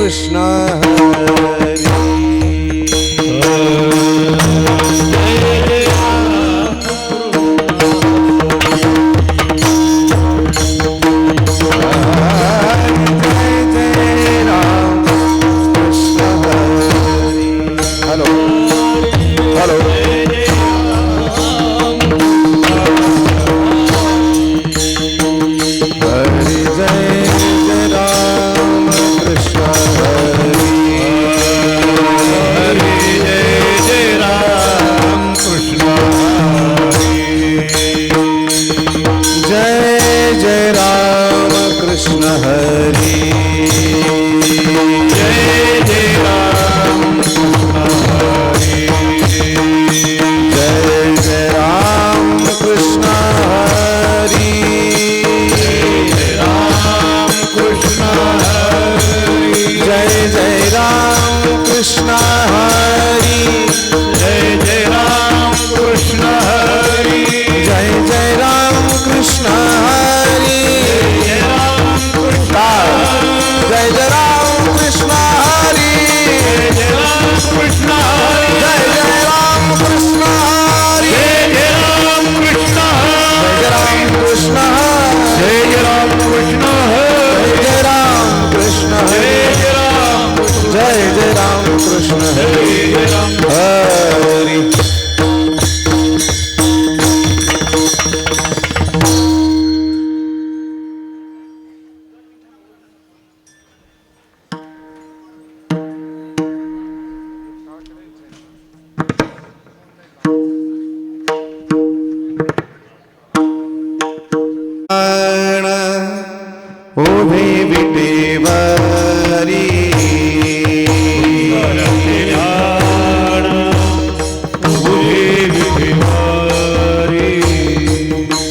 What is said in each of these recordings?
कृष्ण हरी उभे विटेवरी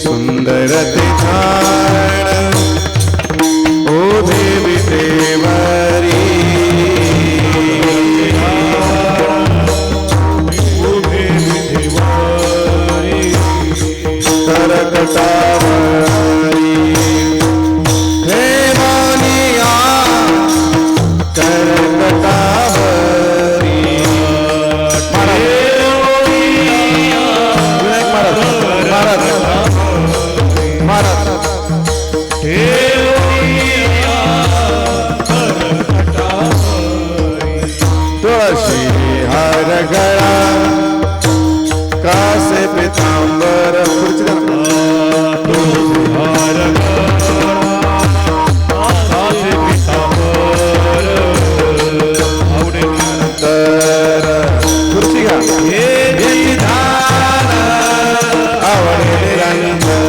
सुंदर ध्यान उभे विटेवरी करकटावरी तुळशी हार गळा कासे पितांबर तुळशी हार कासे पितांबर आवडे निरंतर खुर्ची घ्या हे धान आवडे निरंतर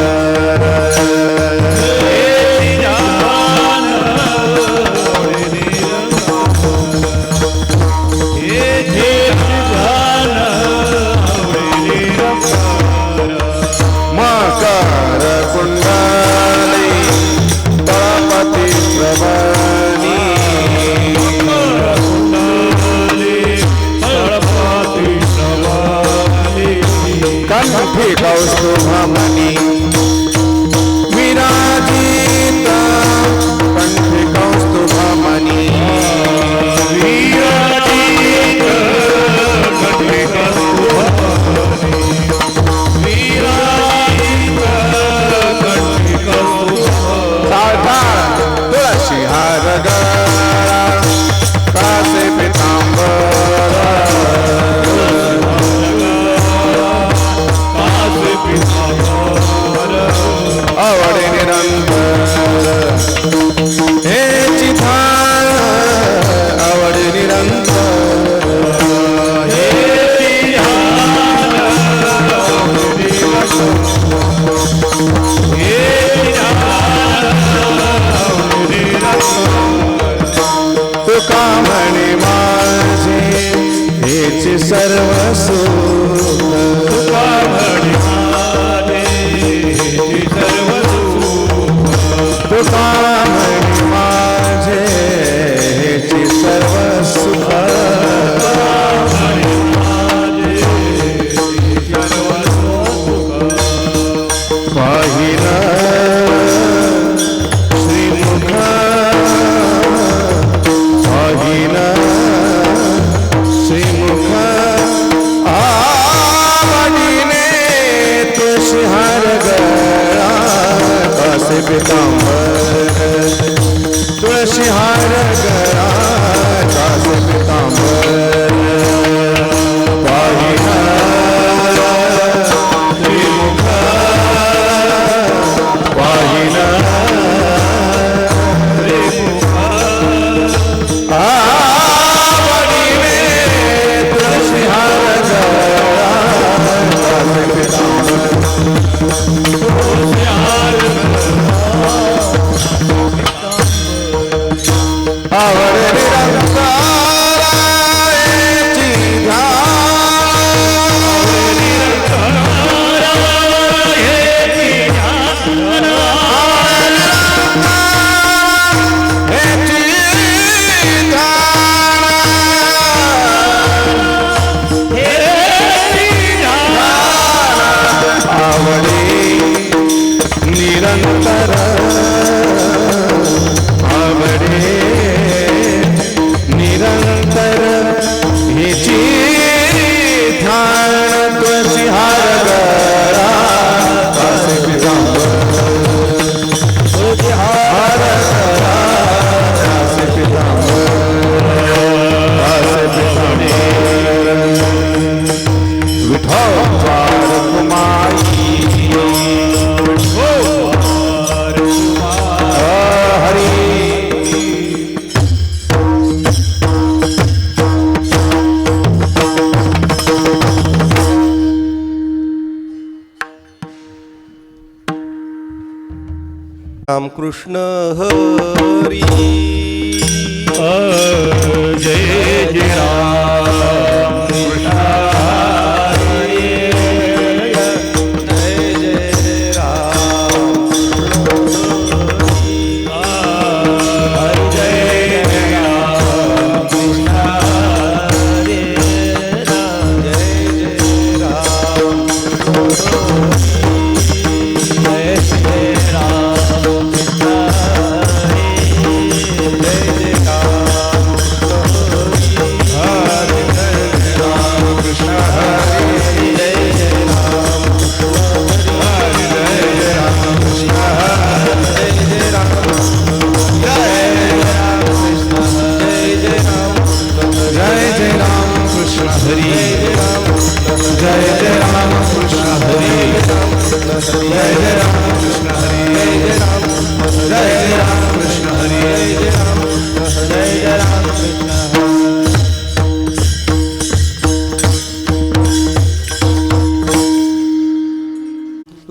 मकर कुंडली तळपती श्रवणी कंठी कौस्तुभमणि विराजित कंठी कौस्तुभमणि तुळशी हार गळा कासे पितांबर आवडे निरंतर हे चिधान आवडे निरंतर हे तुका म्हणे माझे हेच सर्व सुख तुका म्हणे माझे हेच सर्व सुख तुका म्हणे माझे हेच सर्व सुख पाहिलं श्रीमुख कासे पितांबर तुळशी हार गळा कासे पितांबर पाहिना त्रिमुख पाहिना त्रिमुख आवडीने तुळशी हार गळा कासे पितांबर तुळशी हार आवड निरंकाराची आवडे निरंतर आवडे निरंतर हेची ध्यान तुळशी हार गळा कासे पितांबर तुळशी हार गळा कासे पितांबर कासे पितांबर विठ्ठल कुमारी हरी राम कृष्ण हरी जय जय राम कृष्ण हरी जय जय राम जय राम कृष्ण हरे राम जय जय राम जय जय राम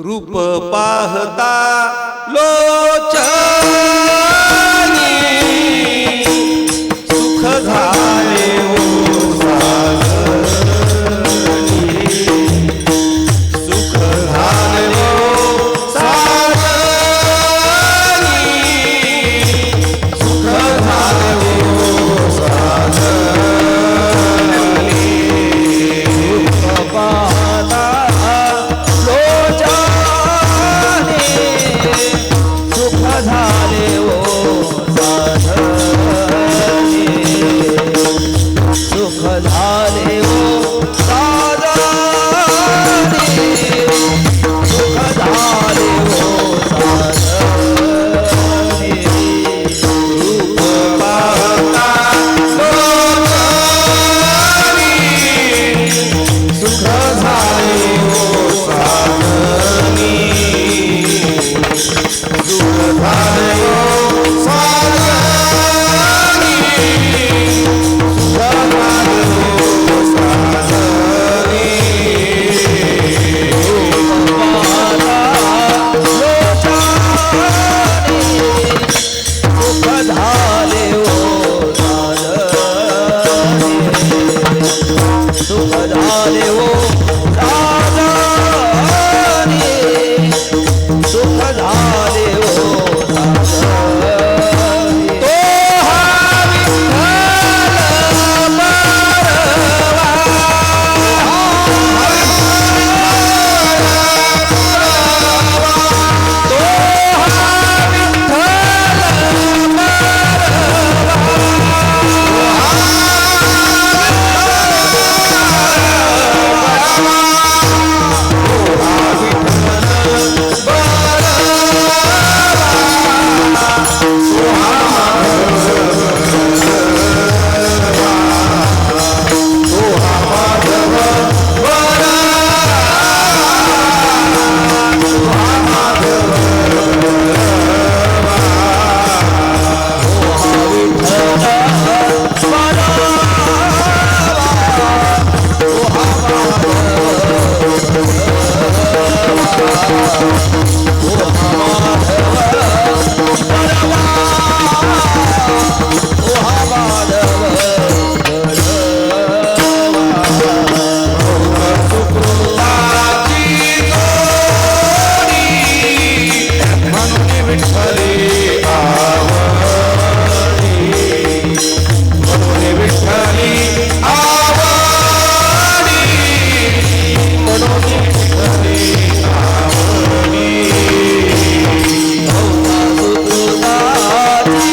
रूप पाहता लोचनी सुख झाले ओ साजनी सुख झाले ओ साजनी सुख झाले ओ साजनी रूप पाहता सुख झाले ओ विठ्ठली आवडी म्हणून विठ्ठली आवडी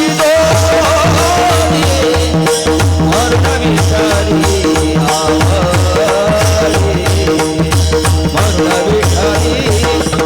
म्हणून विठ्ठली आवडी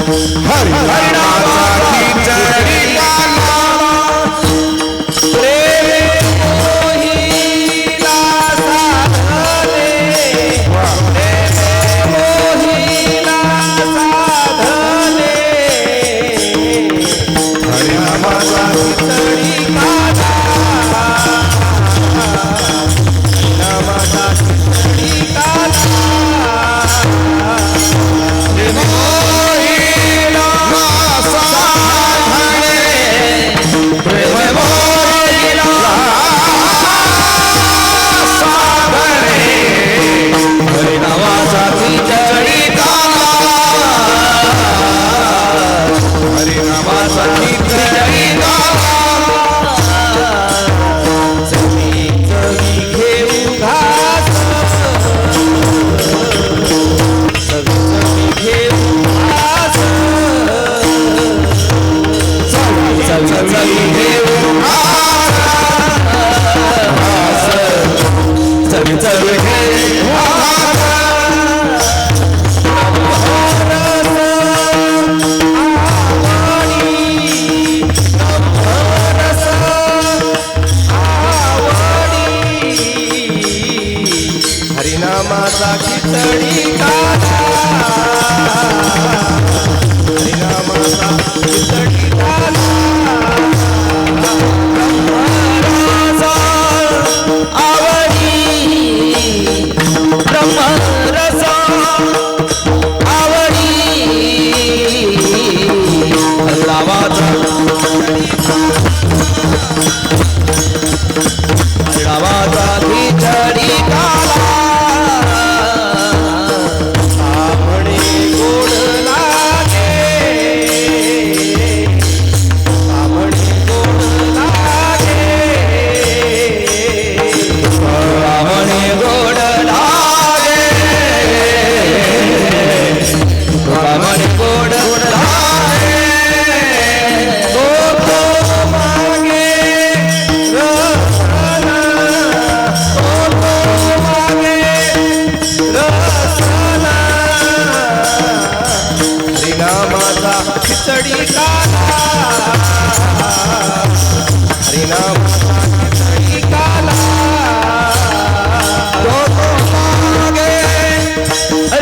हरिनामाचा खिचडी काला प्रेम मोहिला साधने मोहिला साधने हरिनामाचा खिचडी काला हरिनामाचा खिचडी काला हरिनामाचा खिचडी काला हरिनामाचा खिचडी काला ब्रह्मरसा आवडी ब्रह्मरसा आवडी हरिनामाचा हरिनामाचा खिचडी काला खिचडी काला हरिनामाचा खिचडी काला तो मागे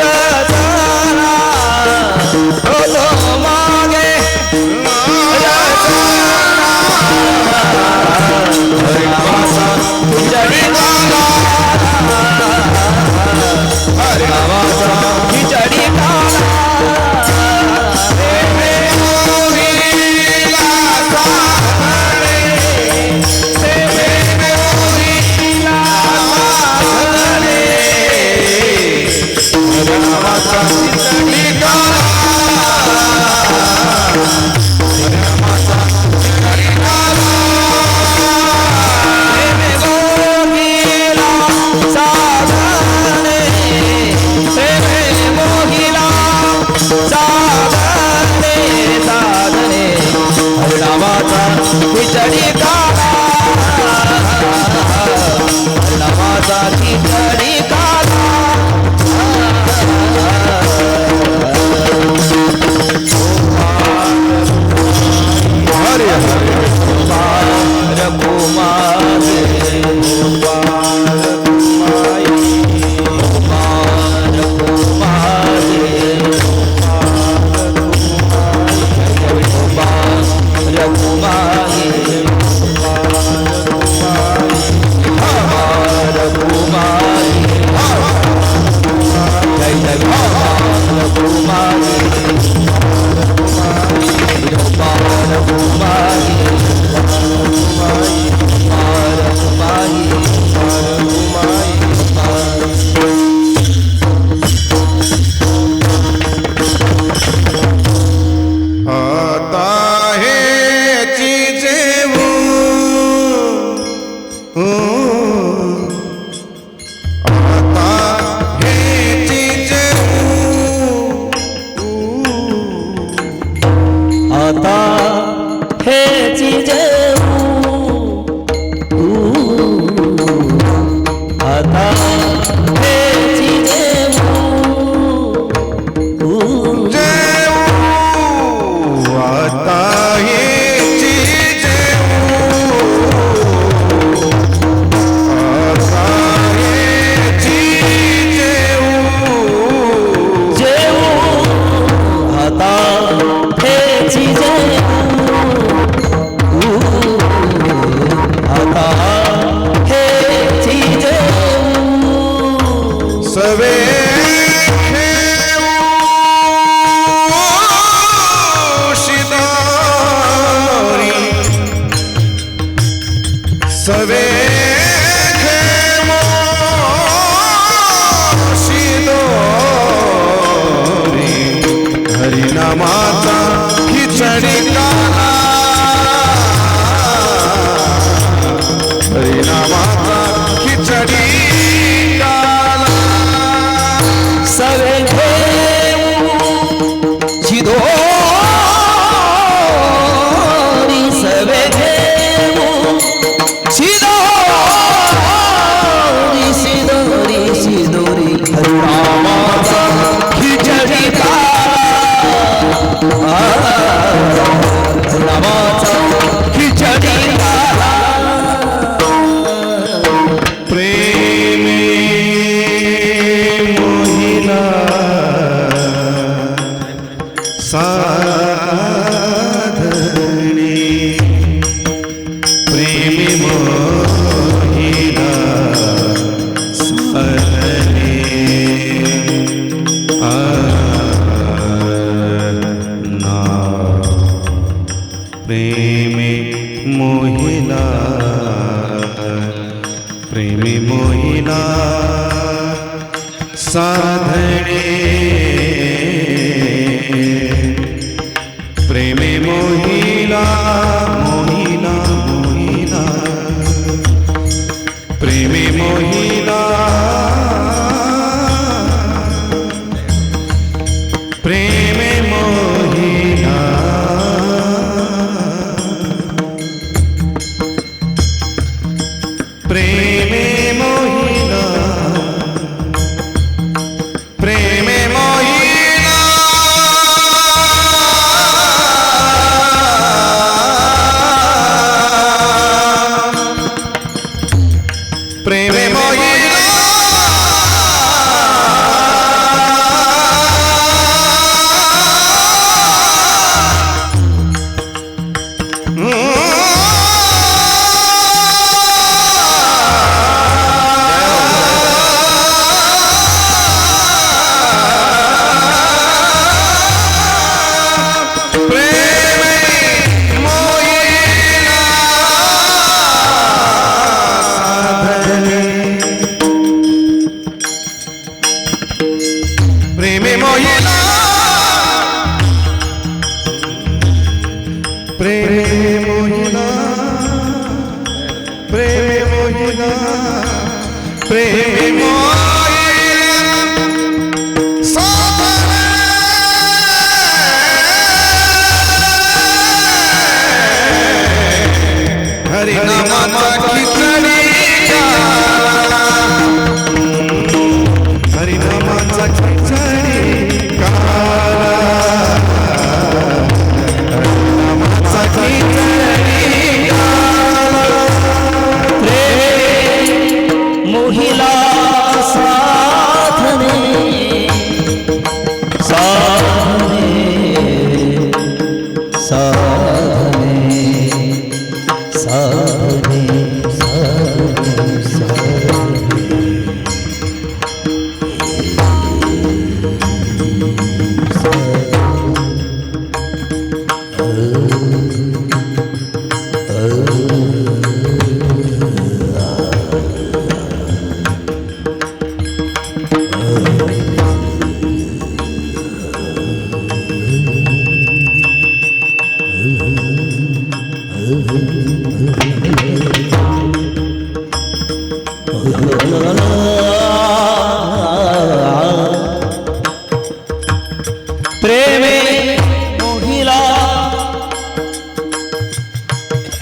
रसाला तो मागे हरिनामाचा खिचडी काला हरिनामाचा खिचडी काला खिचडी काला हरिनामाचा खिचडी काला हरे हरे कुमार प्रेमे मोहिला प्रेमे मोहिला साधणे प्रेमे मोहिला मोहिला मोहिला प्रेमे मोहिला प्रेमे मोहिला प्रेमे मोहिला प्रेमे मोहिला प्रेमे मोहिला प्रेमे मोहिला प्रेमे मोहिला प्रेमे मोहिला प्रेमे मोहिला हरि नामाचा खिचडी हरि नामाचा खिचडी नामाचा खिचडी मोहिला साधने साधने साधने साधने साधने साधने प्रेमे मोहिला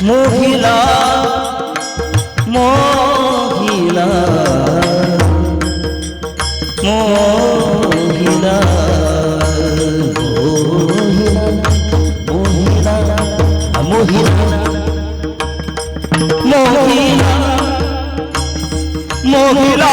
मोहिला मोहिला मोहिला मोहिला मोहिला मोहिला मोहिला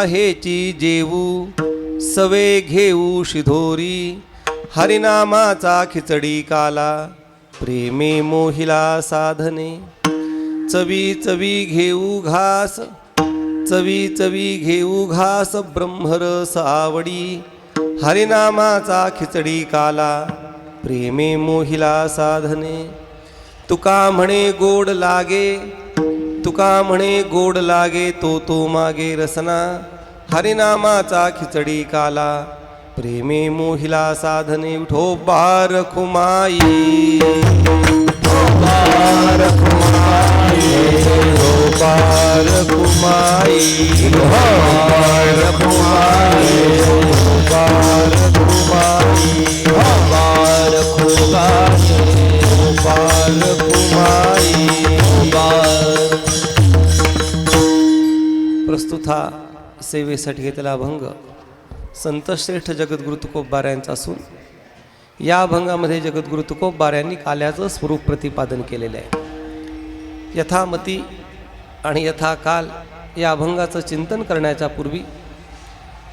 हेची जेवू सवे घेऊ शिधोरी हरिनामाचा खिचडी काला प्रेमे मोहिला साधने चवी चवी घेऊ घास चवी चवी घेऊ घास ब्रह्मरस आवडी हरिनामाचा खिचडी काला प्रेमे मोहिला साधने तुका म्हणे गोड लागे तुका म्हणे गोड लागे तो मागे रसना हरिनामाचा खिचडी काला प्रेमे मोहिला साधने विठोबा रखुमाई विठोबा रखुमाई प्रस्तुत हा सेवेसाठी घेतलेला अभंग संतश्रेष्ठ जगद्गुरु तुकोबार यांचा असून या अभंगामध्ये जगद्गुरु तुकोबार यांनी काल्याचं स्वरूप प्रतिपादन केलेलं आहे. यथामती आणि यथाकाल या अभंगाचं चिंतन करण्याच्या पूर्वी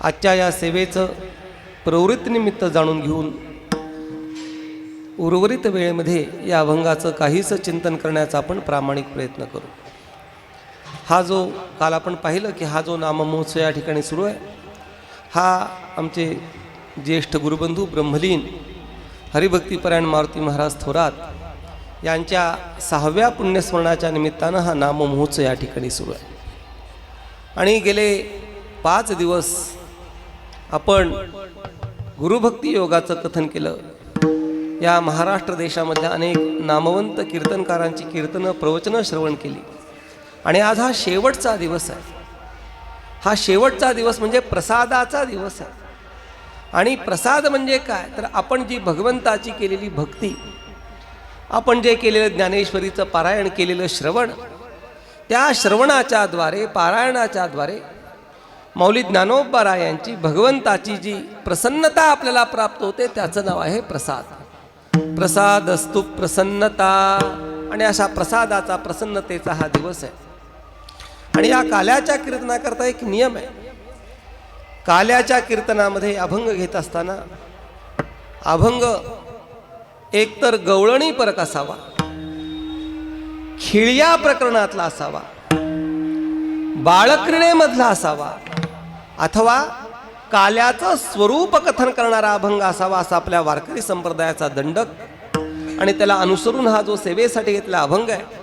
आजच्या या सेवेचं प्रवृत्तीनिमित्त जाणून घेऊन उर्वरित वेळेमध्ये या अभंगाचं काहीच चिंतन करण्याचा आपण प्रामाणिक प्रयत्न करू. हा जो काल आपण पाहिलं की हा जो नाममहोत्सव या ठिकाणी सुरू आहे हा आमचे ज्येष्ठ गुरुबंधू ब्रह्मलीन हरिभक्तीपरायण मारुती महाराज थोरात यांच्या 6व्या पुण्यस्मरणाच्या निमित्तानं हा नाममहोत्सव या ठिकाणी सुरू आहे. आणि गेले 5 दिवस आपण गुरुभक्ती योगाचं कथन केलं. या महाराष्ट्र देशामधल्या अनेक नामवंत कीर्तनकारांची कीर्तनं प्रवचनं श्रवण केली. आणि आज हा शेवटचा दिवस आहे. हा शेवटचा दिवस म्हणजे प्रसादाचा दिवस आहे. आणि प्रसाद म्हणजे काय तर आपण जी भगवंताची केलेली भक्ती आपण जे केलेलं ज्ञानेश्वरीचं पारायण केलेलं श्रवण त्या श्रवणाच्या द्वारे पारायणाच्या द्वारे माऊली ज्ञानोबा यांची भगवंताची जी प्रसन्नता आपल्याला प्राप्त होते त्याचं नाव आहे प्रसाद. प्रसादस्तु प्रसन्नता. आणि अशा प्रसादाचा प्रसन्नतेचा हा दिवस आहे. आणि या काल्याच्या कीर्तनाकरता एक नियम आहे. काल्याच्या कीर्तनामध्ये अभंग घेत असताना अभंग एकतर गवळणी परक असावा, खिळ्या प्रकरणातला असावा, बाळक्रीडेमधला असावा, अथवा काल्याचं स्वरूप कथन करणारा अभंग असावा असा आपल्या वारकरी संप्रदायाचा दंडक. आणि त्याला अनुसरून हा जो सेवेसाठी घेतला अभंग आहे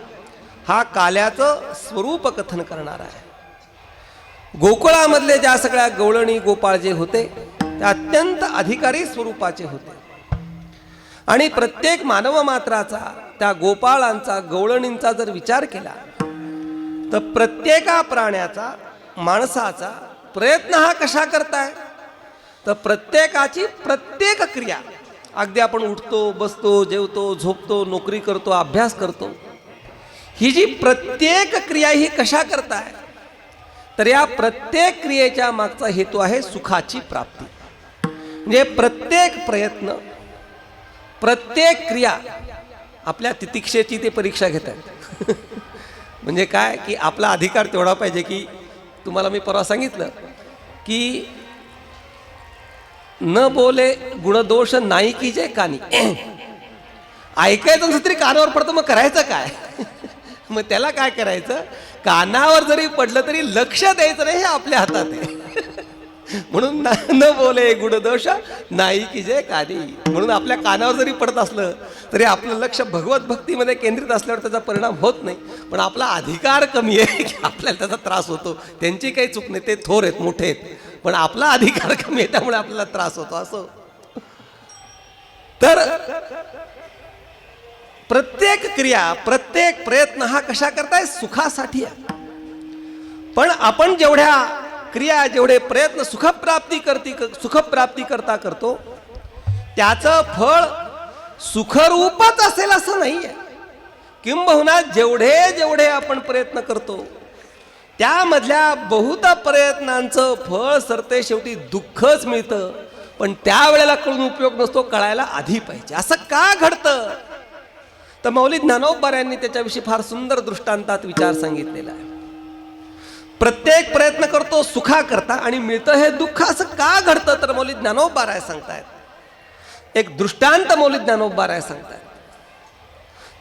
हा काल्याचं स्वरूप कथन करणारा आहे. गोकुळामधले ज्या सगळ्या गवळणी गोपाळ जे होते ते अत्यंत अधिकारी स्वरूपाचे होते. आणि प्रत्येक मानव मात्राचा त्या गोपाळांचा गवळणींचा जर विचार केला तर प्रत्येका प्राण्याचा माणसाचा प्रयत्न हा कशा करताय तर प्रत्येकाची प्रत्येक क्रिया अगदी आपण उठतो बसतो जेवतो झोपतो नोकरी करतो अभ्यास करतो ही जी प्रत्येक क्रिया ही कशा करताय तर या प्रत्येक क्रियेच्या मागचा हेतू आहे सुखाची प्राप्ती. म्हणजे प्रत्येक प्रयत्न प्रत्येक क्रिया आपल्या तितिक्षेची ते परीक्षा घेत आहेत. म्हणजे काय की आपला अधिकार तेवढा पाहिजे की तुम्हाला मी परवा सांगितलं की न बोले गुणदोष नाही की जे कानी. ऐकायचं नसतं तरी कानावर पडतं मग करायचं काय. मग त्याला काय करायचं कानावर जरी पडलं तरी लक्ष द्यायचं नाही हे आपल्या हातात आहे. म्हणून न बोले गुणदोष नाही की जे कानी. म्हणून आपल्या कानावर जरी पडत असलं तरी आपलं लक्ष भगवत भक्तीमध्ये केंद्रित असल्यावर त्याचा परिणाम होत नाही. पण आपला अधिकार कमी आहे की आपल्याला त्याचा त्रास होतो. त्यांची काही चूक नाही ते थोर आहेत मोठे आहेत पण आपला अधिकार कमी आहे त्यामुळे आपल्याला त्रास होतो. असं तर प्रत्येक क्रिया प्रत्येक प्रयत्न हा कशा करताय सुखासाठी आहे. पण आपण जेवढ्या क्रिया जेवढे प्रयत्न सुखप्राप्ती करता करतो त्याचं फळ सुखरूपच असेल असं नाही आहे. किंबहुना जेवढे जेवढे आपण प्रयत्न करतो त्यामधल्या बहुत प्रयत्नांचं फळ सरते शेवटी दुःखच मिळतं. पण त्यावेळेला कळून उपयोग नसतो कळायला आधी पाहिजे. असं का घडतं तर माऊली ज्ञानोबा यांनी त्याच्याविषयी फार सुंदर दृष्टांतात विचार सांगितलेला आहे. प्रत्येक प्रयत्न करतो सुखा करता आणि मिळतं हे दुःख. असं का घडतं तर मौली ज्ञानोबा राय सांगतायत. एक दृष्टांत मौली ज्ञानोबा राय सांगतायत.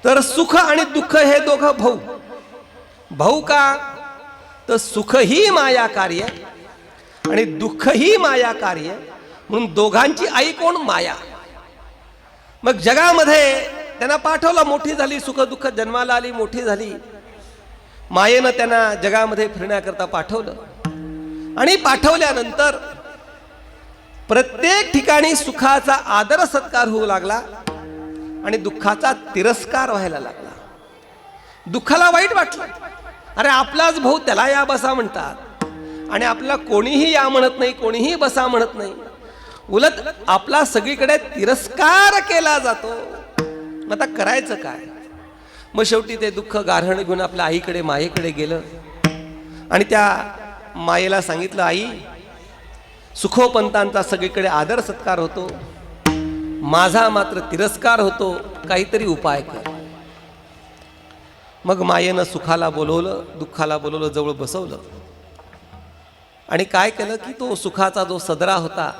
तर सुख आणि दुःख हे दोघं भाऊ. भाऊ का तर सुख ही माया कार्य आणि दुःख ही माया कार्य, म्हणून दोघांची आई कोण? माया. मग जगामध्ये त्यांना पाठवलं, मोठी झाली, सुख दुःख जन्माला आली, मोठी झाली. मायेनं त्यांना जगामध्ये फिरण्याकरता पाठवलं आणि पाठवल्यानंतर प्रत्येक ठिकाणी सुखाचा आदर सत्कार होऊ लागला आणि दुःखाचा तिरस्कार व्हायला लागला. दुःखाला वाईट वाटलं, अरे आपलाच भाऊ, त्याला या बसा म्हणतात आणि आपल्याला कोणीही या म्हणत नाही, कोणीही बसा म्हणत नाही. उलट आपला सगळीकडे तिरस्कार केला जातो. आता करायचं काय? मग शेवटी ते दुःख गारहण घेऊन आपल्या आईकडे, मायेकडे गेलं आणि त्या मायेला सांगितलं, आई, सुखोपंतांचा सगळीकडे आदर सत्कार होतो, माझा मात्र तिरस्कार होतो, काहीतरी उपाय कर. मग मायेनं सुखाला बोलवलं, दुःखाला बोलवलं, जवळ बसवलं आणि काय केलं की तो सुखाचा जो सदरा होता,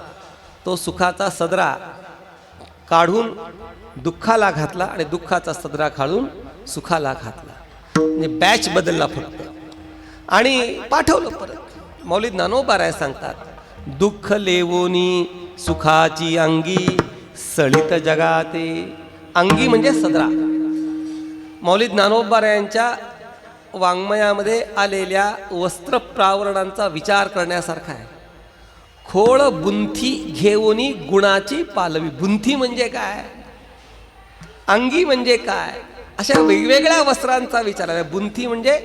तो सुखाचा सदरा काढून दुःखाला घातला आणि दुःखाचा सदरा काढून सुखाला घातला. म्हणजे बॅच बदलला फक्त आणि पाठवलं परत. मौली ज्ञानोबा राय सांगतात, दुःख लेवोनी सुखाची अंगी सळित जगाते. अंगी म्हणजे सदरा. मौली ज्ञानोबा रायांच्या वाङ्मयामध्ये आलेल्या वस्त्र प्रावरणांचा विचार करण्यासारखा आहे. खोळ बुंथी घेऊनी गुणाची पालवी. बुंथी म्हणजे काय, अंगी म्हणजे काय, अशा वेगवेगळ्या वस्त्रांचा विचार आहे. बुंथी म्हणजे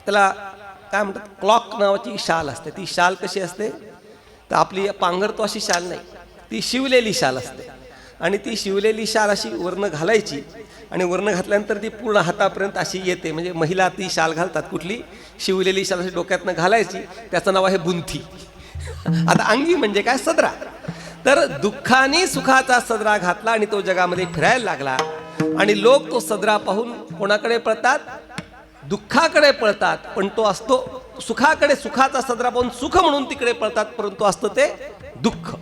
त्याला काय म्हणतात, क्लॉक नावाची शाल असते. ती शाल कशी असते तर आपली पांघरतो अशी शाल नाही, ती शिवलेली शाल असते आणि ती शिवलेली शाल अशी वर्ण घालायची आणि वर्ण घातल्यानंतर ती पूर्ण हातापर्यंत अशी येते. म्हणजे महिला ती शाल घालतात, कुठली? शिवलेली शाल अशी डोक्यातनं घालायची, त्याचं नाव आहे बुंथी. आता अंगी म्हणजे काय, सदरा. तर दुःखाने सुखाचा सदरा घातला आणि तो जगामध्ये फिरायला लागला आणि लोक तो सदरा पाहून कोणाकडे पळतात? दुःखाकडे पळतात. पण तो असतो सुखाकडे. सुखाचा सदरा पाहून सुख म्हणून तिकडे पळतात, परंतु असतं ते दुःख.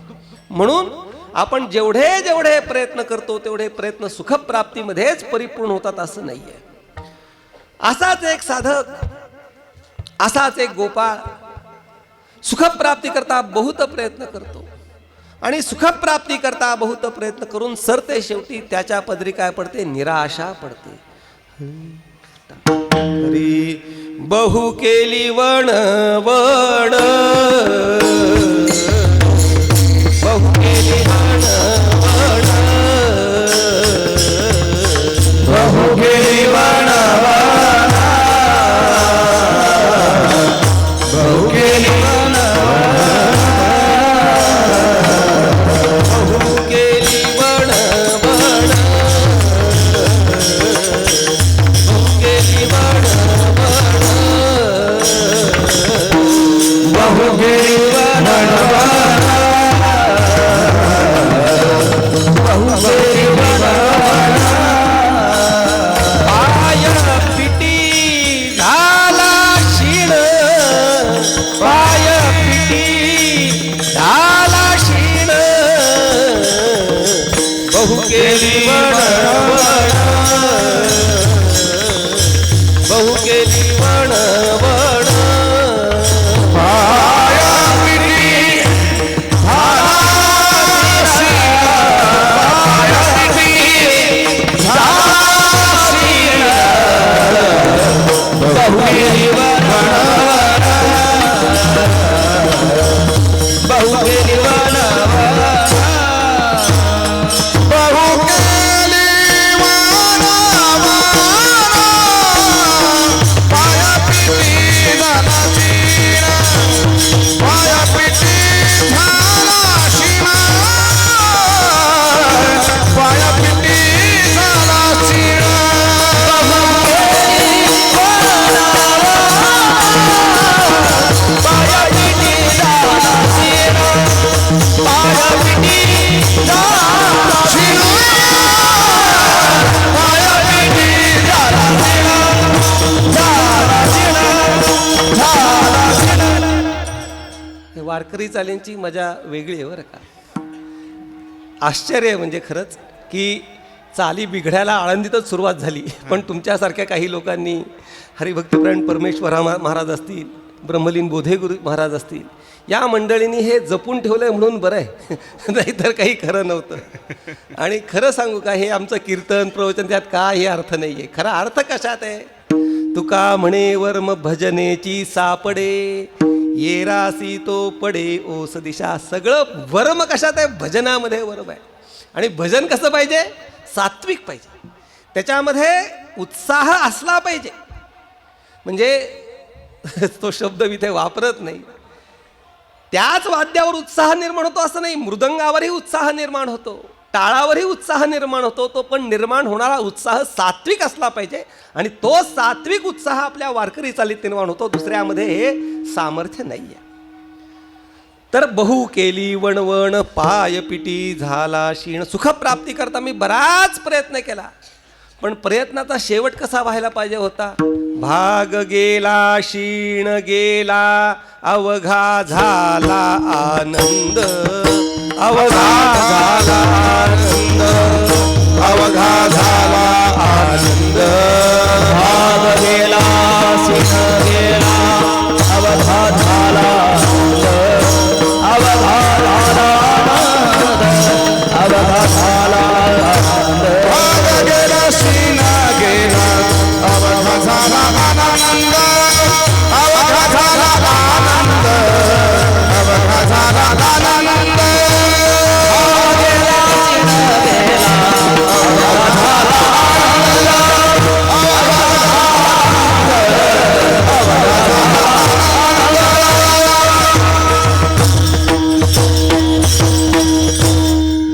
म्हणून आपण जेवढे जेवढे प्रयत्न करतो तेवढे प्रयत्न सुखप्राप्तीमध्येच परिपूर्ण होतात असं नाहीये. असाच एक साधक, असाच एक गोपाळ सुखप्राप्ती करता बहुत प्रयत्न करतो आणि सुखप्राप्ती करता बहुत प्रयत्न करून सरते शेवटी त्याच्या पदरी काय पडते? निराशा पडते. बहु केली वण वण, बहु केली वण वण, बहु केली वण वण, बहु केली वण बहु केली वण वण, बहु केली वण वण, बहु केली वण वण, बहु केली वण वण. पाय पिटी झाला क्षीण, पाय पिटी झाला क्षीण, बहु केली वण वण, बहु केली वण वण. पाया पिटी झाला क्षीण, पाया पिटी झाला क्षीण, बहु केली वण वण, बहु केली वण वण, बहु केली वण वण. पाया पिटी झाला क्षीण, पाया पिटी झाला क्षीण, पाया पिटी झाला क्षीण. पाय पिटी झाला क्षीण, वारकरी चालींची मजा वेगळी आहे बरं का. आश्चर्य आहे म्हणजे खरंच की चाली बिघडायला आळंदीतच सुरुवात झाली, पण तुमच्यासारख्या काही लोकांनी हरिभक्तपरायण परमेश्वर महाराज असतील, ब्रह्मलीन बोधेगुरु महाराज असतील, या मंडळींनी हे जपून ठेवलं आहे म्हणून बरं आहे, नाहीतर काही खरं नव्हतं. आणि खरं सांगू का, हे आमचं कीर्तन प्रवचन त्यात काही अर्थ नाही आहे. खरा अर्थ कशात आहे? तुका म्हणे वर्म भजनेची सापडे, येरासी तो पडे ओस दिशा. सगळं वर्म कशात आहे? भजनामध्ये वर्म आहे. आणि भजन कसं पाहिजे? सात्विक पाहिजे, त्याच्यामध्ये उत्साह असला पाहिजे. म्हणजे तो शब्द मी इथे वापरत नाही. त्याच वाद्यावर उत्साह निर्माण होतो असं नाही, मृदंगावरही उत्साह निर्माण होतो, टाळावरही उत्साह निर्माण होतो. तो पण निर्माण होणारा उत्साह सात्विक असला पाहिजे, आणि तो सात्विक उत्साह आपल्या वारकरी चालीत निर्माण होतो. दुसऱ्यामध्ये हे सामर्थ्य नाही आहे. तर बहु केली वणवण पाय पिटी झाला क्षीण. सुखप्राप्ती करता मी बराच प्रयत्न केला, पण प्रयत्नाचा शेवट कसा व्हायला पाहिजे होता? भाग गेला क्षीण गेला अवघा झाला आनंद, अवघा झाला आनंद, अवघा झाला आनंद. भाग गेला क्षीण गेला अवघा झाला आनंद, अवघा झाला आनंद, अवघा झाला आनंद. भाग गेला क्षीण गेला अवघा झाला आनंद, अवघा झाला आनंद, अवघा झाला आनंद.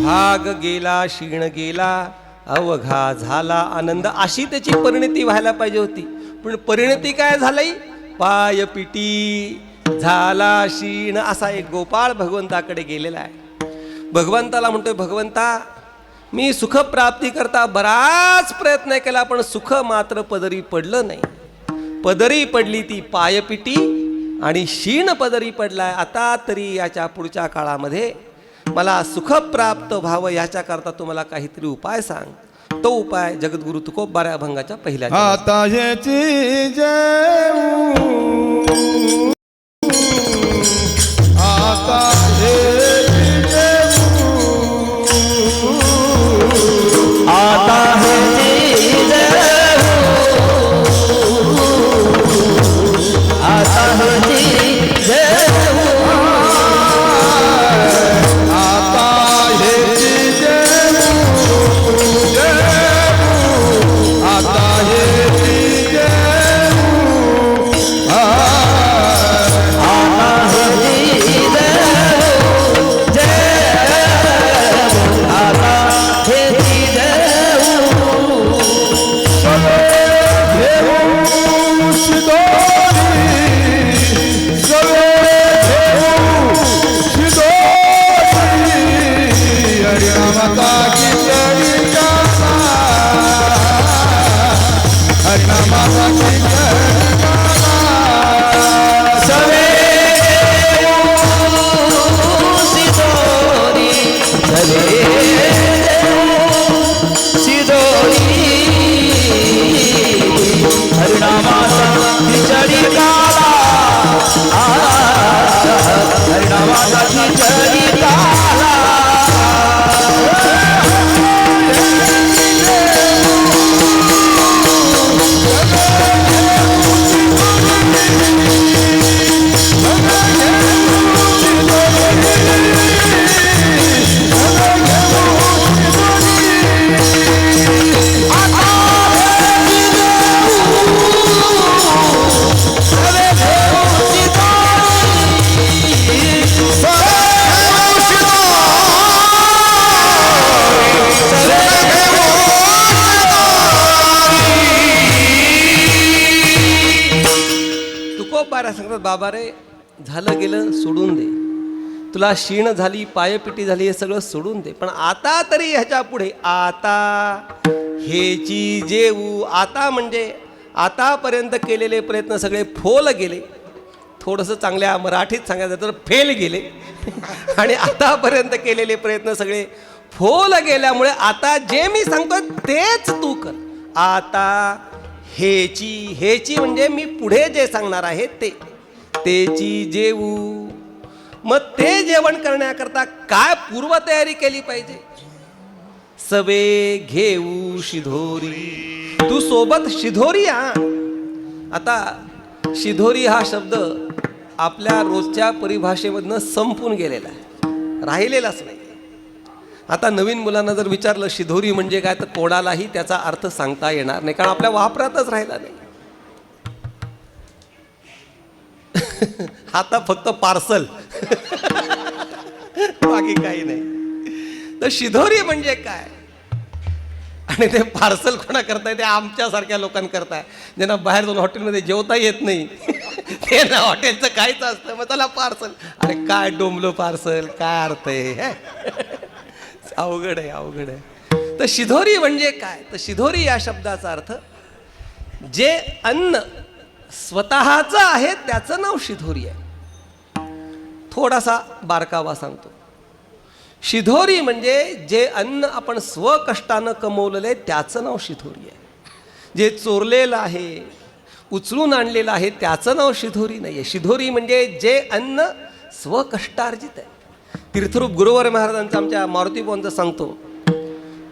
भाग गेला क्षीण गेला अवघा झाला आनंद, अशी त्याची परिणती व्हायला पाहिजे होती. पण परिणती काय झाली? पाय पिटी झाला क्षीण. असा एक गोपाळ भगवंताकडे गेलेला आहे. भगवंताला म्हणतोय, भगवंता मी सुखप्राप्ती करता बराच प्रयत्न केला, पण सुख मात्र पदरी पडलं नाही. पदरी पडली ती पायपिटी आणि क्षीण पदरी पडलाय. आता तरी याच्या पुढच्या काळामध्ये मला सुख प्राप्त व्हावं, याच्याकरता तुम्हाला काहीतरी उपाय सांग. तो उपाय जगद्गुरु तुकोबाऱ्या अभंगाच्या पहिल्या आता ह्याची जेऊ, आता ह्याची जेऊ, आता ह्याची जेऊ, आता ह्याची जेऊ, आता ह्याची जेऊ, आता ह्याची जेऊ, सांगतात, बाबा रे झालं गेलं सोडून दे, तुला क्षीण झाली पायपिटी झाली हे सगळं सोडून दे, पण आता तरी ह्याच्या पुढे आता हेची जेऊ. आता म्हणजे आतापर्यंत केलेले प्रयत्न सगळे फोल गेले. थोडंसं चांगल्या मराठीत सांगायचं तर फेल गेले आणि आतापर्यंत केलेले प्रयत्न सगळे फोल गेल्यामुळे आता जे मी सांगतोय तेच तू कर. आता हेची म्हणजे मी पुढे जे सांगणार आहे तेची जेवू. मग ते जेवण करण्याकरता काय पूर्वतयारी केली पाहिजे? सवे घेऊ शिधोरी, तू सोबत शिधोरी आण. आता शिधोरी हा शब्द आपल्या रोजच्या परिभाषेमधनं संपून गेलेला आहे, राहिलेलाच नाही. आता नवीन मुलांना जर विचारलं शिधोरी म्हणजे काय, तर कोणालाही त्याचा अर्थ सांगता येणार नाही, कारण आपल्या वापरातच राहिला नाही. आता फक्त पार्सल बाकी काही नाही. तर शिधोरी म्हणजे काय आणि ते पार्सल कोणा करताय? ते आमच्यासारख्या लोकांकरताय ज्यांना बाहेर जाऊन हॉटेलमध्ये जेवता येत नाही. ते ना हॉटेलचं काहीच असतं, मग त्याला पार्सल. अरे काय डोंबलो पार्सल, काय अर्थ आहे? अवघड आहे, अवघड आहे. तर शिधोरी म्हणजे काय? तर शिधोरी या शब्दाचा अर्थ जे अन्न स्वतःचं आहे त्याचं नाव शिधोरी आहे. थोडासा बारकावा सांगतो. शिधोरी म्हणजे जे अन्न आपण स्वकष्टानं कमवलेलं आहे त्याचं नाव शिधोरी आहे. जे चोरलेलं आहे, उचलून आणलेलं आहे त्याचं नाव शिधोरी नाही आहे. शिधोरी म्हणजे जे अन्न स्वकष्टार्जित आहे. तीर्थरूप गुरुवर महाराजांचं, आमच्या मारुती बुवांचं सांगतो,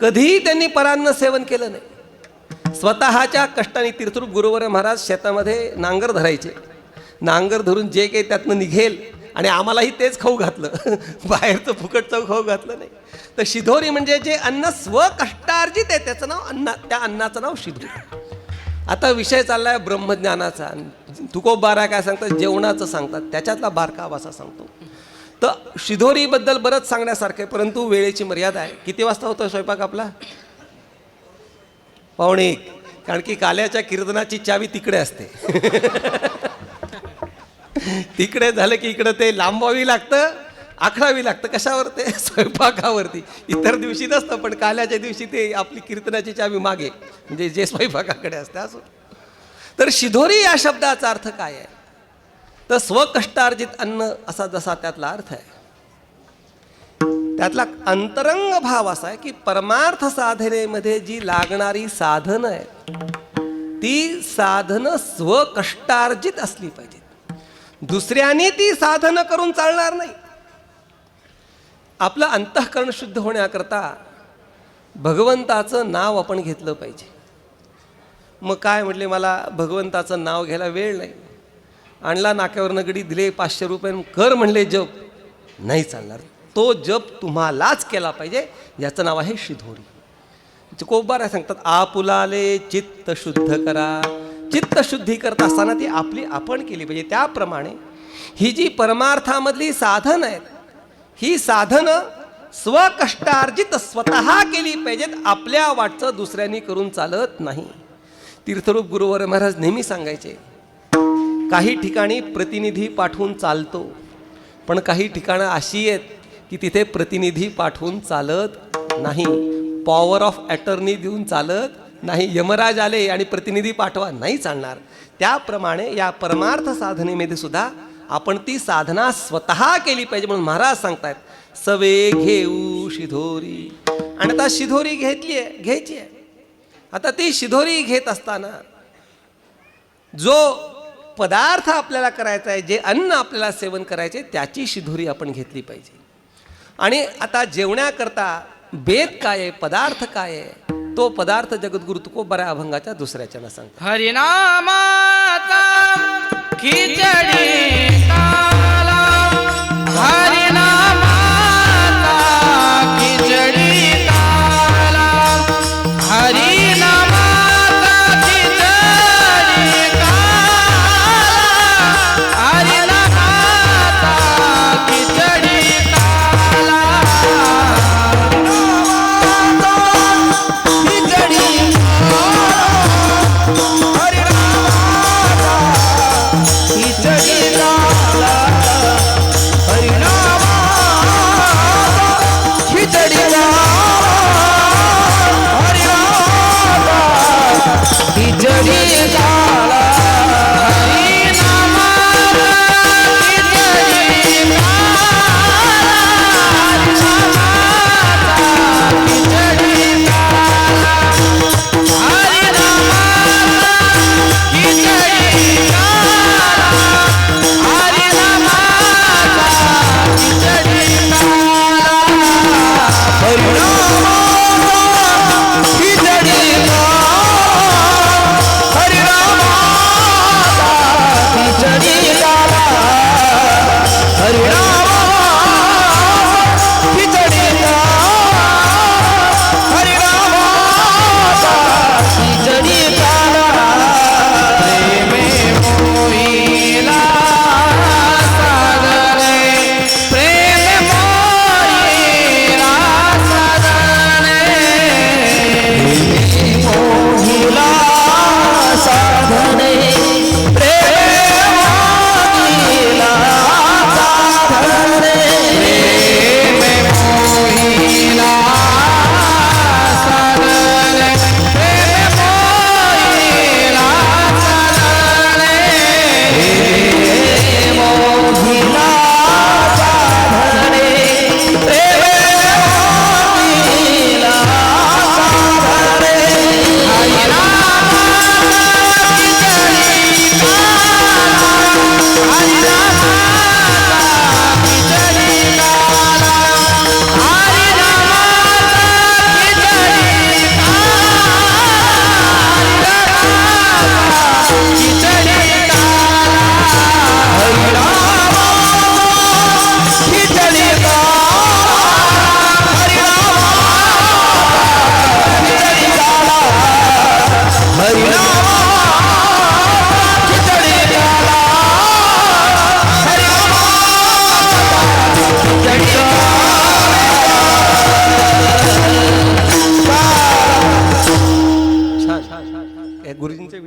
कधीही त्यांनी परान्न सेवन केलं नाही. स्वतःच्या कष्टाने तीर्थरूप गुरुवर महाराज शेतामध्ये नांगर धरायचे. नांगर धरून जे काही त्यातनं निघेल, आणि आम्हालाही तेच खाऊ घातलं, बाहेरचं फुकटचं खाऊ घातलं नाही. तर शिधोरी म्हणजे जे अन्न स्वकष्टार्जित आहे त्याचं नाव त्या अन्नाचं नाव शिधोरी. आता विषय चाललाय ब्रह्मज्ञानाचा. तुकोबारा काय सांगतात? जेवणाचं सांगतात. त्याच्यातला बारकावा असा सांगतो. तर शिधोरीबद्दल बरंच सांगण्यासारखं आहे, परंतु वेळेची मर्यादा आहे. किती वाजता होतो स्वयंपाक आपला? 1:45. कारण की काल्याच्या कीर्तनाची चावी तिकडे असते. तिकडे झालं की इकडं ते लांबवावी लागतं, आखडावी लागतं. कशावर? ते स्वयंपाकावरती. इतर दिवशी नसतं, पण काल्याच्या दिवशी ते आपली कीर्तनाची चावी मागे, म्हणजे जे स्वयंपाकाकडे असते असो. तर शिधोरी या शब्दाचा अर्थ काय आहे? तर स्वकष्टार्जित अन्न असा जसा त्यातला अर्थ आहे, त्यातला अंतरंग भाव असा आहे की परमार्थ साधनेमध्ये जी लागणारी साधनं आहेत ती साधनं स्वकष्टार्जित असली पाहिजेत. दुसऱ्याने ती साधनं करून चालणार नाही. आपलं अंतःकरण शुद्ध होण्याकरता भगवंताचं नाव आपण घेतलं पाहिजे. मग काय म्हटले, मला भगवंताचं नाव घ्यायला वेळ नाही. आणला नाक्यावरनं गडी, दिले 500 रुपये, कर म्हणले जप, नाही चालणार. तो जप तुम्हालाच केला पाहिजे. याचं नाव आहे शिधोरी. तुकोबारा सांगतात, आपुलाले चित्त शुद्ध करा. चित्त शुद्धी करत असताना ती आपली आपण केली पाहिजे. त्याप्रमाणे ही जी परमार्थामधली साधन आहेत, ही साधनं स्वकष्टार्जित स्वतः केली पाहिजेत. आपल्या वाटचं दुसऱ्यांनी करून चालत नाही. तीर्थरूप गुरुवर महाराज नेहमी सांगायचे, काही ठिकाणी प्रतिनिधी पाठवून चालतो, पण काही ठिकाणं अशी आहेत की तिथे प्रतिनिधी पाठवून चालत नाही. पॉवर ऑफ अटर्नी देऊन चालत नाही. यमराज आले आणि प्रतिनिधी पाठवा, नाही चालणार. त्याप्रमाणे या परमार्थ साधनेमध्ये सुद्धा आपण ती साधना स्वतः केली पाहिजे. म्हणून महाराज सांगतायत, सवे घेऊ शिधोरी. आणि आता शिधोरी घ्यायची आहे. आता ती शिधोरी घेत असताना जो पदार्थ आपल्याला करायचा आहे, जे अन्न आपल्याला सेवन करायचे, त्याची शिधोरी आपण घेतली पाहिजे. आणि आता जेवण्याकरता बेत काय आहे, पदार्थ काय आहे, तो पदार्थ जगद्गुरु तुकोबारा अभंगाच्या दुसऱ्या चरणात सांगतात. हरिनामाचा खिचडी काला, हरिनामाचा खिचडी काला, हरिनामाचा खिचडी काला, हरिनामाचा खिचडी काला, खिचडी काला, हरिनामाचा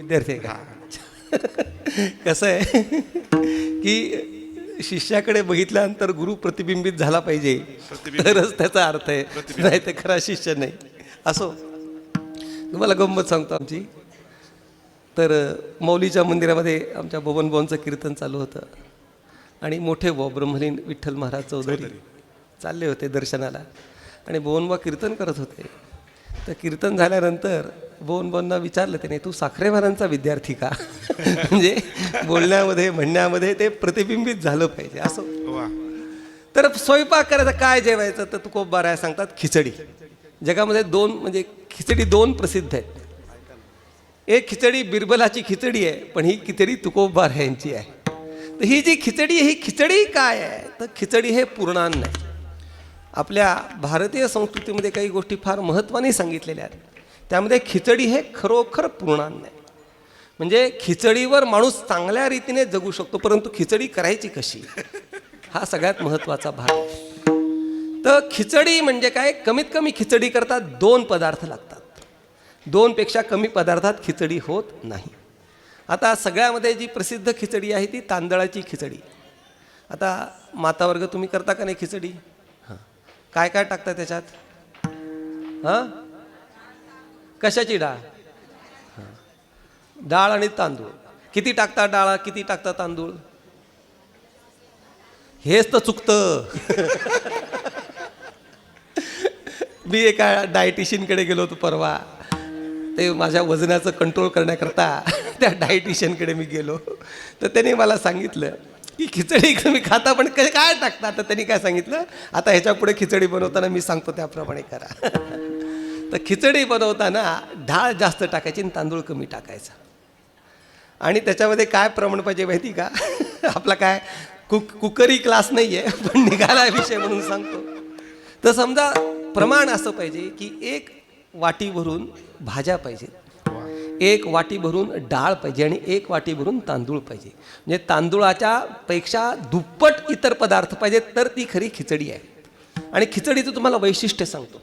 विद्यार्थी आहे का? कसं आहे की शिष्याकडे बघितल्यानंतर गुरु प्रतिबिंबित झाला पाहिजे तरच त्याचा अर्थ आहे, नाही तर खरा शिष्य नाही. असो, तुम्हाला गंमत सांगतो आमची. तर मौलीच्या मंदिरामध्ये आमच्या बबनभाऊंचं कीर्तन चालू होतं आणि मोठे भाऊ ब्रह्मलीन विठ्ठल महाराज चौधरी चालले होते दर्शनाला आणि बबनभाऊ कीर्तन करत होते. तर कीर्तन झाल्यानंतर बबनभाऊंना विचारलं त्याने, तू साखरे महाराजांचा विद्यार्थी का? म्हणजे बोलण्यामध्ये म्हणण्यामध्ये ते प्रतिबिंबित झालं पाहिजे. असं तर स्वयंपाक करायचा, काय जेवायचं तर तुकोबा राय सांगतात खिचडी. जगामध्ये दोन म्हणजे खिचडी दोन प्रसिद्ध आहेत. एक खिचडी बिरबलाची खिचडी आहे, पण ही खिचडी तुकोबा राय यांची आहे. तर ही जी खिचडी आहे, ही खिचडी काय आहे तर खिचडी हे पूर्णान्न आहे. आपल्या भारतीय संस्कृतीमध्ये काही गोष्टी फार महत्त्वाने सांगितलेल्या आहेत. त्यामध्ये खिचडी हे खरोखर पूर्णान्न आहे. म्हणजे खिचडीवर माणूस चांगल्या रीतीने जगू शकतो, परंतु खिचडी करायची कशी हा सगळ्यात महत्त्वाचा भाग आहे. तर खिचडी म्हणजे काय, कमीत कमी खिचडी करता 2 पदार्थ लागतात. 2पेक्षा कमी पदार्थात खिचडी होत नाही. आता सगळ्यामध्ये जी प्रसिद्ध खिचडी आहे ती तांदळाची खिचडी. आता मातावर्ग तुम्ही करता का नाही खिचडी? हां, काय काय टाकता त्याच्यात? हां, कशाची डाळ? हां, डाळ आणि तांदूळ. किती टाकता डाळ, किती टाकता तांदूळ? हेच तर चुकतं. मी एका डायटिशियनकडे गेलो होतो परवा. ते माझ्या वजनाचं कंट्रोल करण्याकरता त्या डायटिशियनकडे मी गेलो. तर त्याने मला सांगितलं की खिचडी तुम्ही खाता पण काय टाकता? तर त्यांनी काय सांगितलं, आता ह्याच्या पुढे खिचडी बनवताना मी सांगतो त्याप्रमाणे करा. तर खिचडी बनवताना डाळ जास्त टाकायची आणि तांदूळ कमी टाकायचा. आणि त्याच्यामध्ये काय प्रमाण पाहिजे माहिती का? आपला काय कुकरी क्लास नाही आहे, पण निघाला विषय म्हणून सांगतो. तर समजा प्रमाण असं पाहिजे की 1 वाटी भरून भाज्या पाहिजेत, 1 वाटी भरून डाळ पाहिजे आणि 1 वाटी भरून तांदूळ पाहिजे. म्हणजे तांदूळाच्या पेक्षा दुप्पट इतर पदार्थ पाहिजेत, तर ती खरी खिचडी आहे. आणि खिचडीचं तुम्हाला वैशिष्ट्य सांगतो.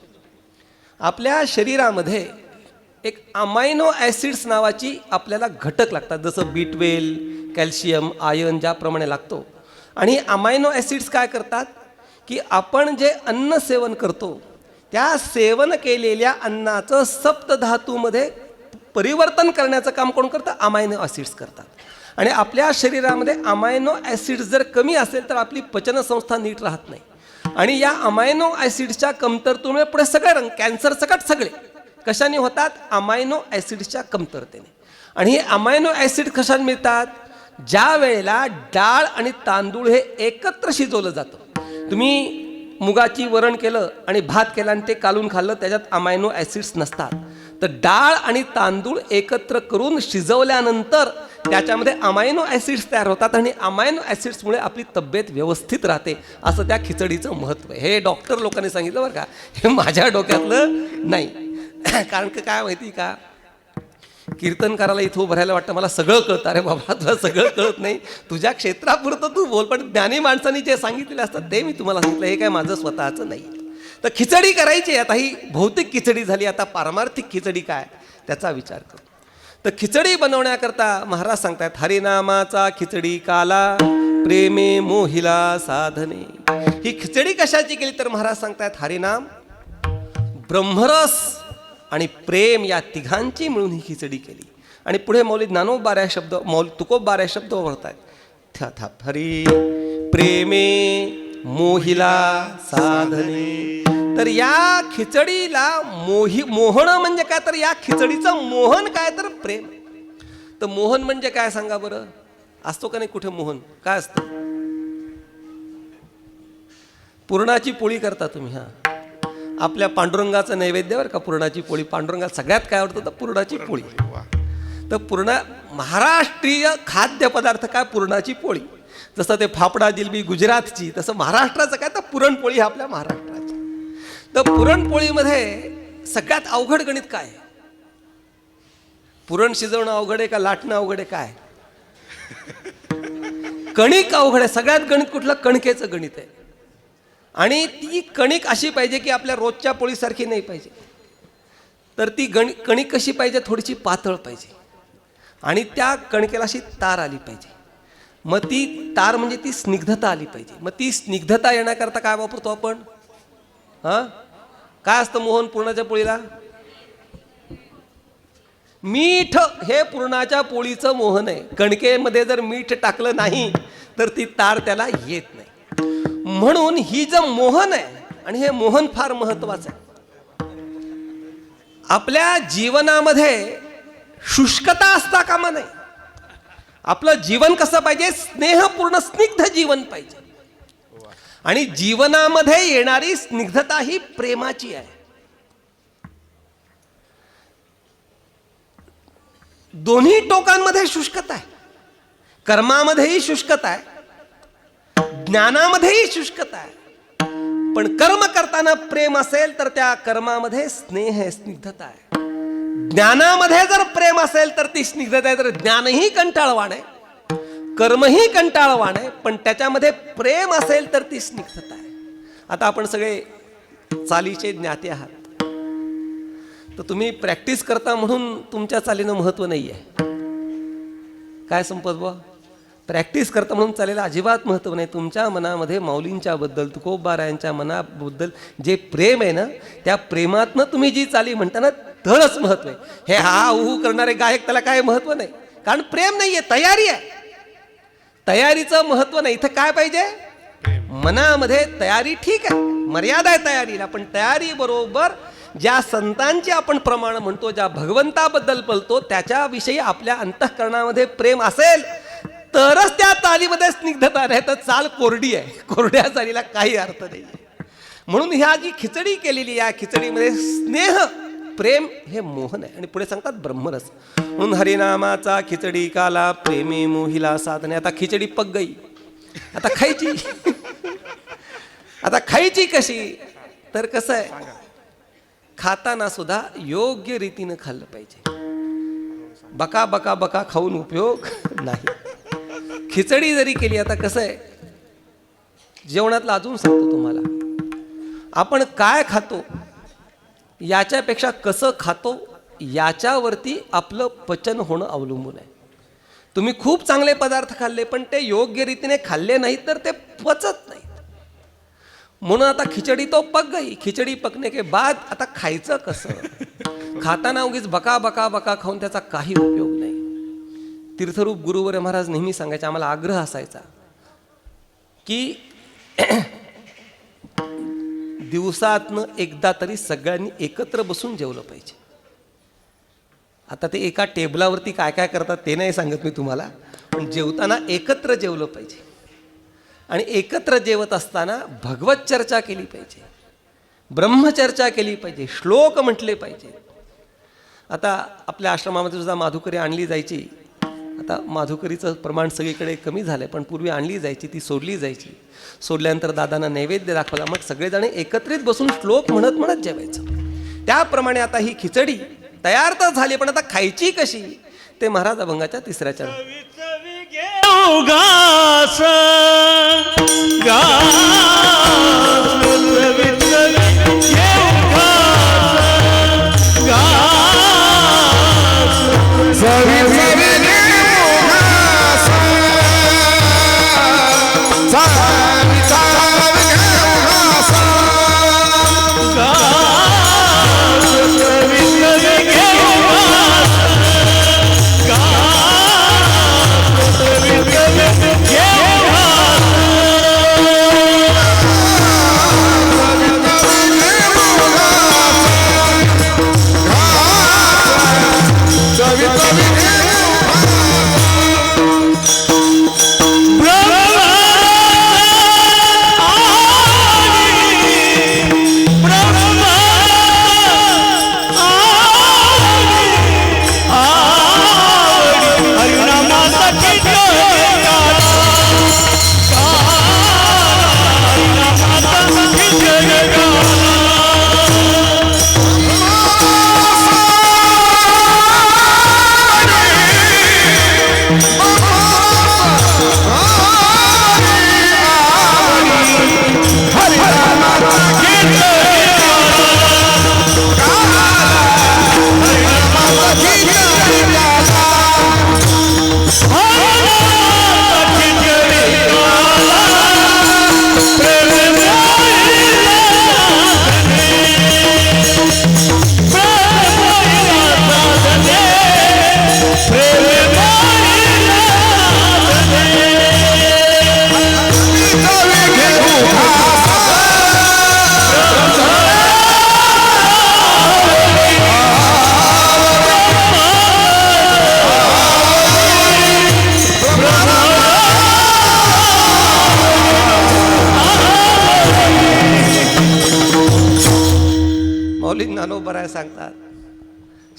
आपल्या शरीरामध्ये एक अमायनो ॲसिड्स नावाची आपल्याला घटक लागतात, जसं B12, कॅल्शियम, आयर्न ज्याप्रमाणे लागतो. आणि अमायनो ॲसिड्स काय करतात की आपण जे अन्न सेवन करतो त्या सेवन केलेल्या अन्नाचं सप्तधातूमध्ये परिवर्तन करण्याचं काम कोण करतं? अमायनो ॲसिड्स करतात. आणि आपल्या शरीरामध्ये अमायनो ॲसिड्स जर कमी असेल तर आपली पचनसंस्था नीट राहत नाही. आणि या अमायनो ॲसिड्सच्या कमतरतेमुळे पुढे सगळे कॅन्सर सकट सगळे कशाने होतात? अमायनो ॲसिड्सच्या कमतरतेने. आणि हे अमायनो ॲसिड कशाने मिळतात? ज्या वेळेला डाळ आणि तांदूळ हे एकत्र शिजवलं जातं. तुम्ही मुगाची वरण केलं आणि भात केला आणि ते कालून खाल्लं, त्याच्यात अमायनो ॲसिड्स नसतात. तर डाळ आणि तांदूळ एकत्र करून शिजवल्यानंतर त्याच्यामध्ये अमायनो ॲसिड्स तयार होतात आणि अमायनो ॲसिड्समुळे आपली तब्येत व्यवस्थित राहते. असं त्या खिचडीचं महत्त्व आहे. हे डॉक्टर लोकांनी सांगितलं बरं का, हे माझ्या डोक्यातलं नाही. कारण की काय माहिती का, कीर्तन करायला इथं उभं राहायला वाटतं मला सगळं कळतं. अरे बाबा, तुला सगळं कळत नाही, तुझ्या क्षेत्रापुरतं तू बोल, पण ज्ञानी माणसांनी जे सांगितलेले असतात ते मी तुम्हाला सांगितलं. हे काय माझं स्वतःचं नाही. तर खिचडी करायची. आता ही भौतिक खिचडी झाली, आता पारमार्थिक खिचडी काय त्याचा विचार करू. तर खिचडी बनवण्याकरता महाराज सांगतात, हरिनामाचा खिचडी काला प्रेमे मोहिला साधने. ही खिचडी कशाची केली तर महाराज सांगतात, हरिनाम, ब्रह्मरस आणि प्रेम या तिघांची मिळून ही खिचडी केली. आणि पुढे मौली ज्ञानोबा शब्द, मौली तुकोबा शब्द ओळखतात, हरी प्रेमे मोहिला साधने. तर या खिचडीला मोहन म्हणजे काय, तर या खिचडीचं मोहन काय तर प्रेम. तर मोहन म्हणजे काय सांगा बरं? असतो का नाही कुठे मोहन? काय असतं? पुरणाची पोळी करता तुम्ही. हां, आपल्या पांडुरंगाचं नैवेद्यावर का पुरणाची पोळी. पांडुरंगाला सगळ्यात काय आवडतं तर पुरणाची पोळी. तर महाराष्ट्रीय खाद्यपदार्थ काय? पुरणाची पोळी. जसं ते फाफडा जिलबी गुजरातची, तसं महाराष्ट्राचं काय तर पुरणपोळी आपल्या महाराष्ट्राची. तर पुरणपोळीमध्ये सगळ्यात अवघड गणित काय? पुरण शिजवणं अवघड आहे का लाटणं अवघड आहे? काय कणिक अवघड आहे. सगळ्यात गणित कुठलं? कणकेचं गणित आहे. आणि ती कणिक अशी पाहिजे की आपल्या रोजच्या पोळीसारखी नाही पाहिजे. तर ती कणिक कशी पाहिजे? थोडीशी पातळ पाहिजे. आणि त्या कणकेला अशी तार आली पाहिजे. मग ती तार म्हणजे ती स्निग्धता आली पाहिजे. मग ती स्निग्धता येण्याकरता काय वापरतो आपण? हां, काय असतं मोहन पुरणाच्या पोळीला? मीठ हे पुरणाच्या पोळीचं मोहन आहे. कणकेमध्ये जर मीठ टाकलं नाही तर ती तार त्याला येत नाही. म्हणून ही जर मोहन आहे आणि हे मोहन फार महत्वाचं आहे. आपल्या जीवनामध्ये शुष्कता असता कामा नये. आपलं जीवन कसं पाहिजे? स्नेहपूर्ण स्निग्ध जीवन पाहिजे. आणि जीवनामध्ये येणारी स्निग्धता ही प्रेमाची आहे. दोन्ही टोकांमध्ये शुष्कता आहे. कर्मामध्येही शुष्कता आहे, ज्ञानामध्येही शुष्कता आहे. पण कर्म करताना प्रेम असेल तर त्या कर्मामध्ये स्नेह आहे, स्निग्धता आहे. ज्ञानामध्ये जर प्रेम असेल तर ती स्निग्धता आहे. तर ज्ञानही कंटाळवाण आहे, कर्मही कंटाळवाण आहे, पण त्याच्यामध्ये प्रेम असेल तर ती स्निग्धता आहे. आता आपण सगळे चालीचे ज्ञाते आहात, तर तुम्ही प्रॅक्टिस करता म्हणून तुमच्या चालीनं महत्व नाही आहे. काय संपत बुवा? प्रॅक्टिस करता म्हणून चालेला अजिबात महत्व नाही. तुमच्या मनामध्ये माऊलींच्या बद्दल, तुकोबारायांच्या मनाबद्दल जे प्रेम आहे ना, त्या प्रेमातनं तुम्ही जी चाली म्हणता ना, तरच महत्व आहे. हे हा उहू करणारे गायक, त्याला काय महत्व नाही, कारण प्रेम नाहीये, तयारी आहे. तयारीचं महत्व नाही. इथं काय पाहिजे? मनामध्ये तयारी. ठीक आहे, मर्यादा आहे तयारीला, पण तयारी बरोबर ज्या संतांची आपण प्रमाण म्हणतो, ज्या भगवंताबद्दल बोलतो, त्याच्याविषयी आपल्या अंतःकरणामध्ये प्रेम असेल तरच त्या चालीमध्ये स्निग्धता नाही. तर चाल कोरडी आहे, कोरड्या चालीला काही अर्थ नाही. म्हणून ह्या जी खिचडी केलेली, या खिचडीमध्ये स्नेह प्रेम हे मोहन आहे. आणि पुढे सांगतात ब्रह्मरस. म्हणून हरिनामाचा खिचडी काला, प्रेमी मोहिला साधने. आता खिचडी पक गई, आता खायची. आता खायची कशी? तर कसं आहे, खाताना सुद्धा योग्य रीतीनं खाल्लं पाहिजे. बका बका बका खाऊन उपयोग नाही. खिचडी जरी केली, आता कसं आहे, जेवणातलं अजून सांगतो तुम्हाला, आपण काय खातो याच्यापेक्षा कसं खातो याच्यावरती आपलं पचन होणं अवलंबून आहे. तुम्ही खूप चांगले पदार्थ खाल्ले, पण ते योग्य रीतीने खाल्ले नाहीत तर ते पचत नाहीत. म्हणून आता खिचडी तो पक गई. खिचडी पकने के बाद आता खायचं कसं? खाताना उगीच बका बका बका खाऊन त्याचा काही उपयोग नाही. तीर्थरूप गुरुवर्य महाराज नेहमी सांगायचे, आम्हाला आग्रह असायचा की दिवसातनं एकदा तरी सगळ्यांनी एकत्र बसून जेवलं पाहिजे. आता ते एका टेबलावरती काय काय करतात ते नाही सांगत मी तुम्हाला, पण जेवताना एकत्र जेवलं पाहिजे. आणि एकत्र जेवत असताना भगवत चर्चा केली पाहिजे, ब्रह्मचर्चा केली पाहिजे, श्लोक म्हटले पाहिजे. आता आपल्या आश्रमामध्ये सुद्धा माधुकरी आणली जायची. आता माधुकरीचं प्रमाण सगळीकडे कमी झालं, पण पूर्वी आणली जायची, ती सोडली जायची. सोडल्यानंतर दादांना नैवेद्य दाखवला, मग सगळेजण एकत्रित बसून श्लोक म्हणत म्हणत जेवायचं. त्याप्रमाणे आता ही खिचडी तयार तर झाली, पण आता खायची कशी ते महाराज अभंगाच्या 3ऱ्या चरणात. गास माऊली ज्ञानोबराय सांगतात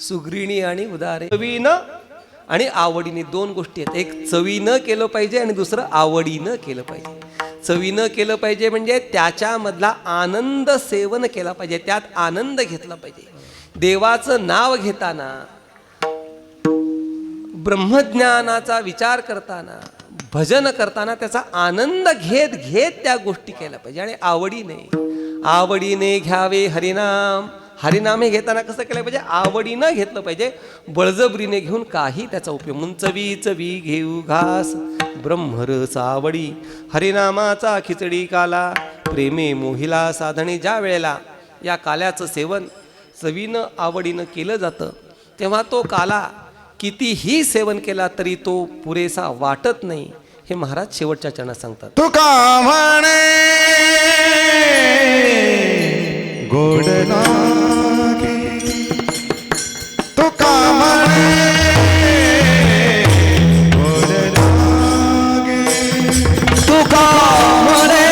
सुगृणी आणि उदारे. चवीनं आणि आवडीने दोन गोष्टी आहेत. एक चवीनं केलं पाहिजे आणि दुसरं आवडीनं केलं पाहिजे. चवीनं केलं पाहिजे म्हणजे त्याच्यामधला आनंद सेवन केला पाहिजे, त्यात आनंद घेतला पाहिजे. देवाचं नाव घेताना, ब्रह्मज्ञानाचा विचार करताना, भजन करताना त्याचा आनंद घेत घेत त्या गोष्टी केल्या पाहिजे. आणि आवडीने घ्यावे हरिनाम. हरिनाम हे घेताना कसं केलं पाहिजे? आवडीनं घेतलं पाहिजे, बळजबरीने घेऊन काही त्याचा उपयोग. म्हणून चवी चवी घेऊ घास ब्रह्मरस आवडी, हरिनामाचा खिचडी काला प्रेमे मोहिला साधणे. ज्या वेळेला या काल्याचं सेवन चवीनं आवडीनं केलं जातं तेव्हा तो काला कितीही सेवन केला तरी तो पुरेसा वाटत नाही, हे महाराज शेवटच्या चरणात सांगतात. तुका म्हणे गोड लागे, तुका म्हणे गोड लागे, तुका म्हणे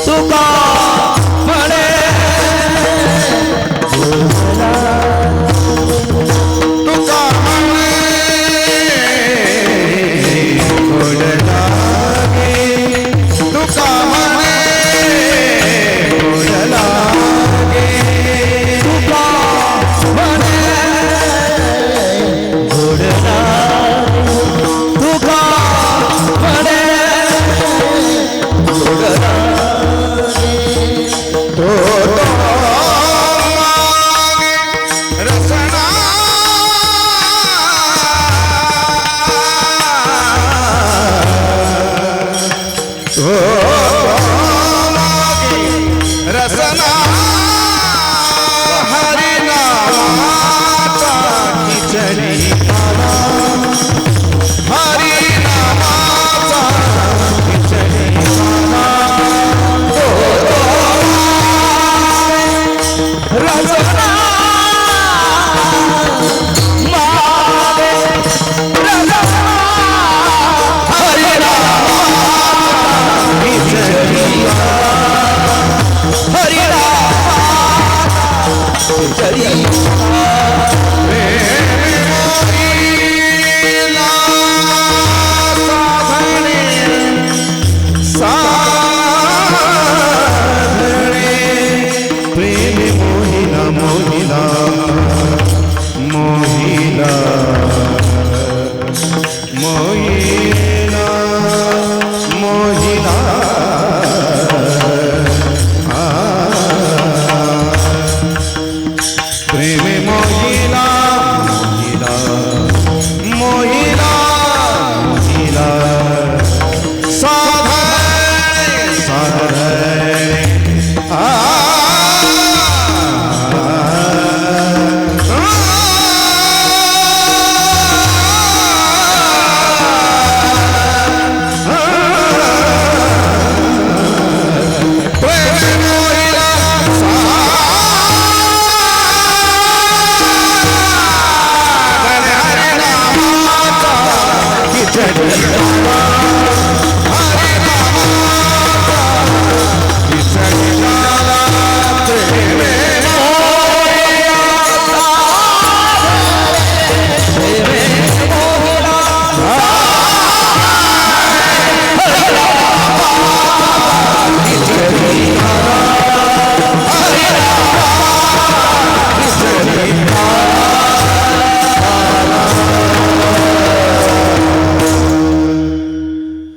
तुका म्हणे तुका म्हणे गोड लागे, तुका म्हणे गोड लागे, तुका म्हणे गोड लागे, तुका म्हणे गोड लागे. तो मागे रसना रसना हरिनामाचा खिचडी काला, हरिनामाचा खिचडी काला. रसना मागे रसना हरिनामाचा खिचडी प्रेम मोहिला मोहिला मोहिला मोहिला मोहिला प्रेम मोहिला मोहिला मोहिला मोहिला साधय साधय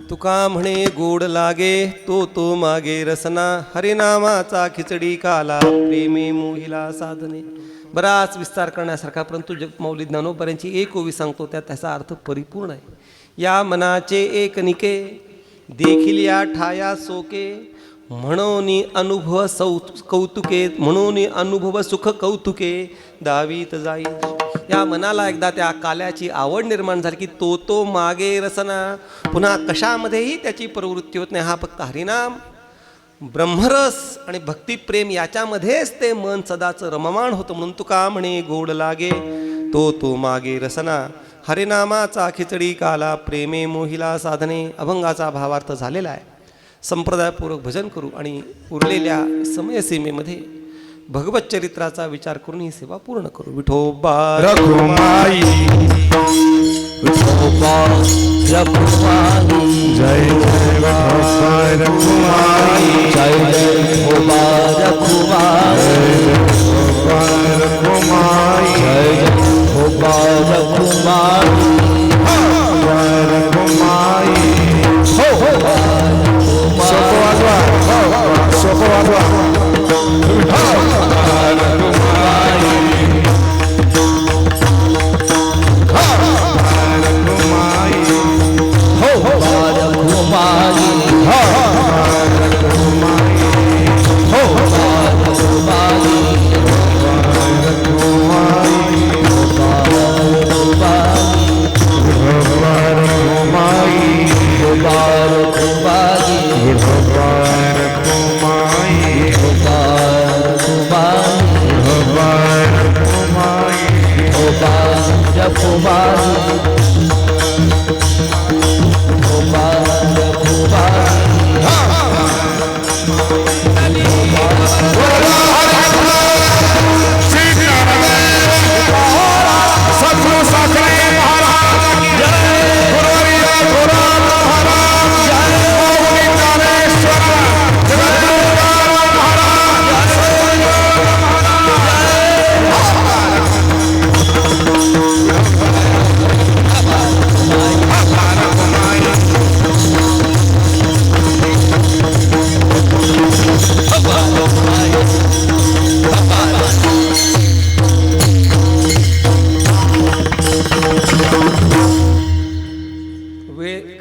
तुका म्हणे गोड लागे, तो मागे रसना, हरिनामाचा खिचडी काला प्रेमे मोहिला साधने. बराच विस्तार करण्यासारखा, परंतु माऊली ज्ञानोबरांची एक ओवी सांगतो त्यात त्याचा अर्थ परिपूर्ण आहे. या मनाचे एक निके देखील या ठाया सोके, म्हणून अनुभव कौतुके, म्हणून अनुभव सुख कौतुके दावीत जाई. या मनाला एकदा त्या काल्याची आवड निर्माण झाली की तो मागे रसना, पुन्हा कशामध्येही त्याची प्रवृत्ती होत नाही. हा फक्त हरिनाम, ब्रह्मरस आणि भक्तिप्रेम याच्यामध्येच ते मन सदाचं रममाण होतं. म्हणून तुका म्हणे गोड लागे, तो मागे रसना, हरिनामाचा खिचडी काला प्रेमे मोहिला साधने. अभंगाचा भावार्थ झालेला आहे. संप्रदायपूर्वक भजन करू आणि उरलेल्या समयसीमेमध्ये भगवत चरित्राचा विचार करून ही सेवा पूर्ण करू. विठोबा रघुमाई विठोबा रखुमाई जय जय विठोबा रघुमाई जय जय विठोबा रखुमाई विठोबा रघुमाई जय जय विठोबा रखुमाई रघुमाई हो हो सोपं वाजवा सोपं वाजवा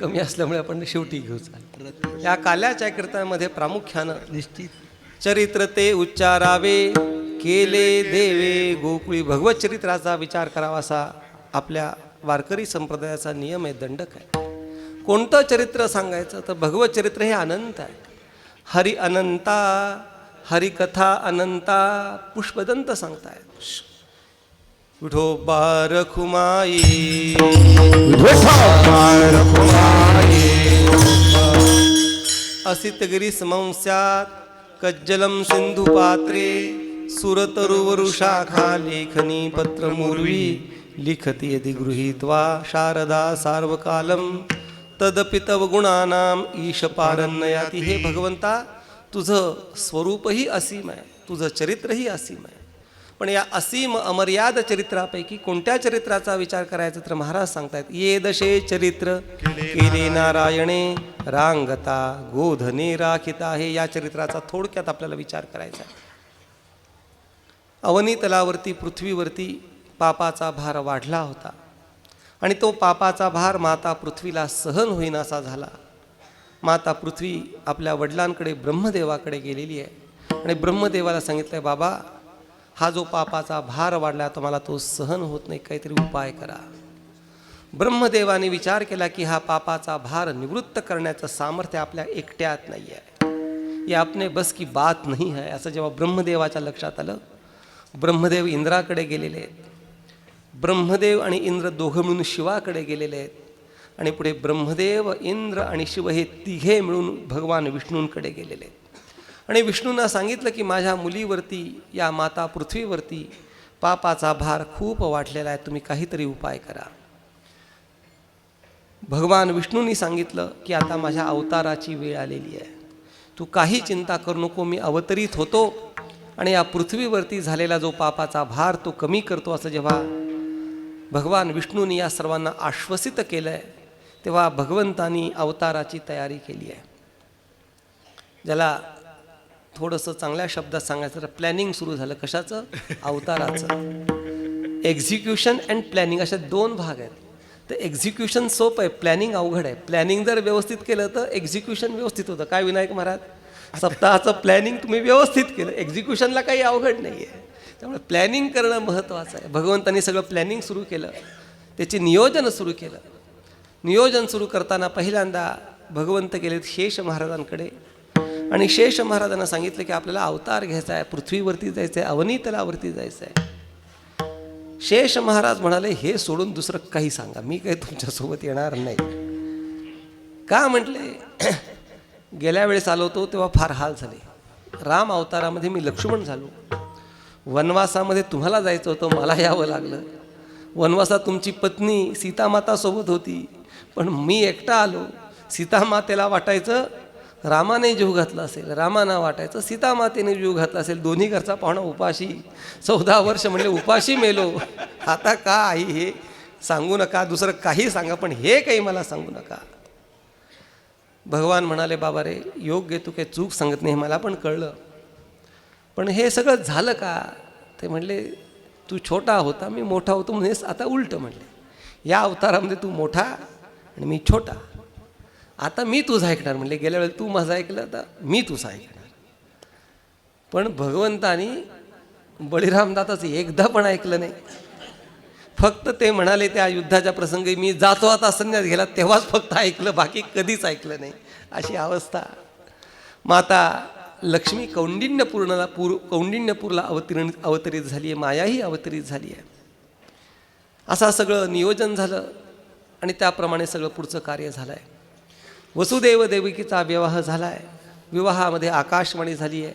कमी असल्यामुळे आपण शेवटी घेऊ. या काल्याच्या कीर्तनामध्ये प्रामुख्यानं निश्चित चरित्र ते उच्चारावे केले देवे गोकुळी भगवत चरित्राचा विचार करावा असा आपल्या वारकरी संप्रदायाचा नियम आहे, दंडक आहे. कोणतं चरित्र सांगायचं तर भगवत चरित्र हे अनंत आहे. हरि अनंता हरिकथा अनंता पुष्पदंत सांगताय. विठोबा रखुमाई विठोबा रघुमाई असितगिरी समंस्यात कज्जलम सिंधु पात्रे सुरतरुवरुषाखा लेखनी पत्रमूर्वी लिखती यदि गृहीत्वा शारदा सार्वकालम तदपि तव गुणानाम ईश पारन्नयाती. हे भगवंता, तुझं स्वरूपही असीम आहे, तुझं चरित्रही असीम आहे. पण या असीम अमर्याद चरित्रापैकी कोणत्या चरित्राचा विचार करायचा तर महाराज सांगतायत, ये दशे चरित्र केले नारायणे रांगता गोधने राखिता. हे या चरित्राचा थोडक्यात आपल्याला विचार करायचा आहे. अवनी तलावरती पृथ्वीवरती पापाचा भार वाढला होता आणि तो पापाचा भार माता पृथ्वीला सहन होईनासा झाला. माता पृथ्वी आपल्या वडिलांकडे ब्रह्मदेवाकडे गेलेली आहे आणि ब्रह्मदेवाला सांगितलंय, बाबा हा जो पापाचा भार वाढला तो मला तो सहन होत नाही, काहीतरी उपाय करा. ब्रह्मदेवाने विचार केला की हा पापाचा भार निवृत्त करण्याचं सामर्थ्य आपल्या एकट्यात नाही आहे, ये अपने बस की बात नाही आहे. असं जेव्हा ब्रह्मदेवाच्या लक्षात आलं, ब्रह्मदेव इंद्राकडे गेलेले आहेत. ब्रह्मदेव आणि इंद्र दोघं मिळून शिवाकडे गेलेले आहेत आणि पुढे ब्रह्मदेव इंद्र आणि शिव हे तिघे मिळून भगवान विष्णूंकडे गेलेले आहेत. आणि विष्णूंना सांगितलं की माझ्या मुलीवरती या माता पृथ्वीवरती पापाचा भार खूप वाढलेला आहे, तुम्ही काहीतरी उपाय करा. भगवान विष्णूंनी सांगितलं की आता माझ्या अवताराची वेळ आलेली आहे, तू काही चिंता करू नको, मी अवतरित होतो आणि या पृथ्वीवरती झालेला जो पापाचा भार तो कमी करतो. असं जेव्हा भगवान विष्णूंनी या सर्वांना आश्वसित केलं आहे तेव्हा भगवंतांनी अवताराची तयारी केली आहे. ज्याला थोडंसं चांगल्या शब्दात सांगायचं तर प्लॅनिंग सुरू झालं. कशाचं? अवताराचं. एक्झिक्युशन अँड प्लॅनिंग अशा दोन भाग आहेत. तर एक्झिक्युशन सोपं आहे, प्लॅनिंग अवघड आहे. प्लॅनिंग जर व्यवस्थित केलं तर एक्झिक्युशन व्यवस्थित होतं. काय विनायक महाराज, सप्ताहाचं प्लॅनिंग तुम्ही व्यवस्थित केलं, एक्झिक्युशनला काही अवघड नाही आहे. त्यामुळे प्लॅनिंग करणं महत्त्वाचं आहे. भगवंतांनी सगळं प्लॅनिंग सुरू केलं, त्याचे नियोजन सुरू केलं. नियोजन सुरू करताना पहिल्यांदा भगवंत गेलेत शेष महाराजांकडे आणि शेष महाराजांना सांगितलं की आपल्याला अवतार घ्यायचा आहे, पृथ्वीवरती जायचं आहे, अवनी तलावरती जायचं आहे. शेष महाराज म्हणाले, हे सोडून दुसरं काही सांगा, मी काही तुमच्यासोबत येणार नाही. का म्हटले, गेल्या वेळेस आलो होतो तेव्हा फार हाल झाले. राम अवतारामध्ये मी लक्ष्मण झालो. वनवासामध्ये तुम्हाला जायचं होतं, मला यावं लागलं. वनवासात तुमची पत्नी सीतामाता सोबत होती, पण मी एकटा आलो. सीतामातेला वाटायचं रामाने जीव घातला असेल, रामाना वाटायचं सीतामातेने जीव घातला असेल. दोन्ही घरचा पाहुणा उपाशी. 14 वर्ष म्हणले उपाशी मेलो. आता का आई हे सांगू नका, दुसरं काही सांगा, पण हे काही मला सांगू नका. भगवान म्हणाले, बाबा रे, योग्य तू काही चूक सांगत नाही, मला पण कळलं, पण हे सगळं झालं का? ते म्हणले, तू छोटा होता, मी मोठा होतो, म्हणून आता उलटं म्हणले. या अवतारामध्ये तू मोठा आणि मी छोटा. आता मी तुझं ऐकणार म्हणले. गेल्या वेळेला तू माझं ऐकलं, आता मी तुझं ऐकणार. पण भगवंतानी बळीरामदादाचं एकदा पण ऐकलं नाही. फक्त ते म्हणाले त्या युद्धाच्या प्रसंगी, मी जातो आता संन्यास घ्यायला, तेव्हाच फक्त ऐकलं, बाकी कधीच ऐकलं नाही. अशी अवस्था. माता लक्ष्मी कौंडिण्यपूरला अवतरित झाली आहे, मायाही अवतरित झाली आहे. असं सगळं नियोजन झालं आणि त्याप्रमाणे सगळं पुढचं कार्य झालं आहे. वसुदेव देवकीचा विवाह झाला आहे. विवाहामध्ये आकाशवाणी झाली आहे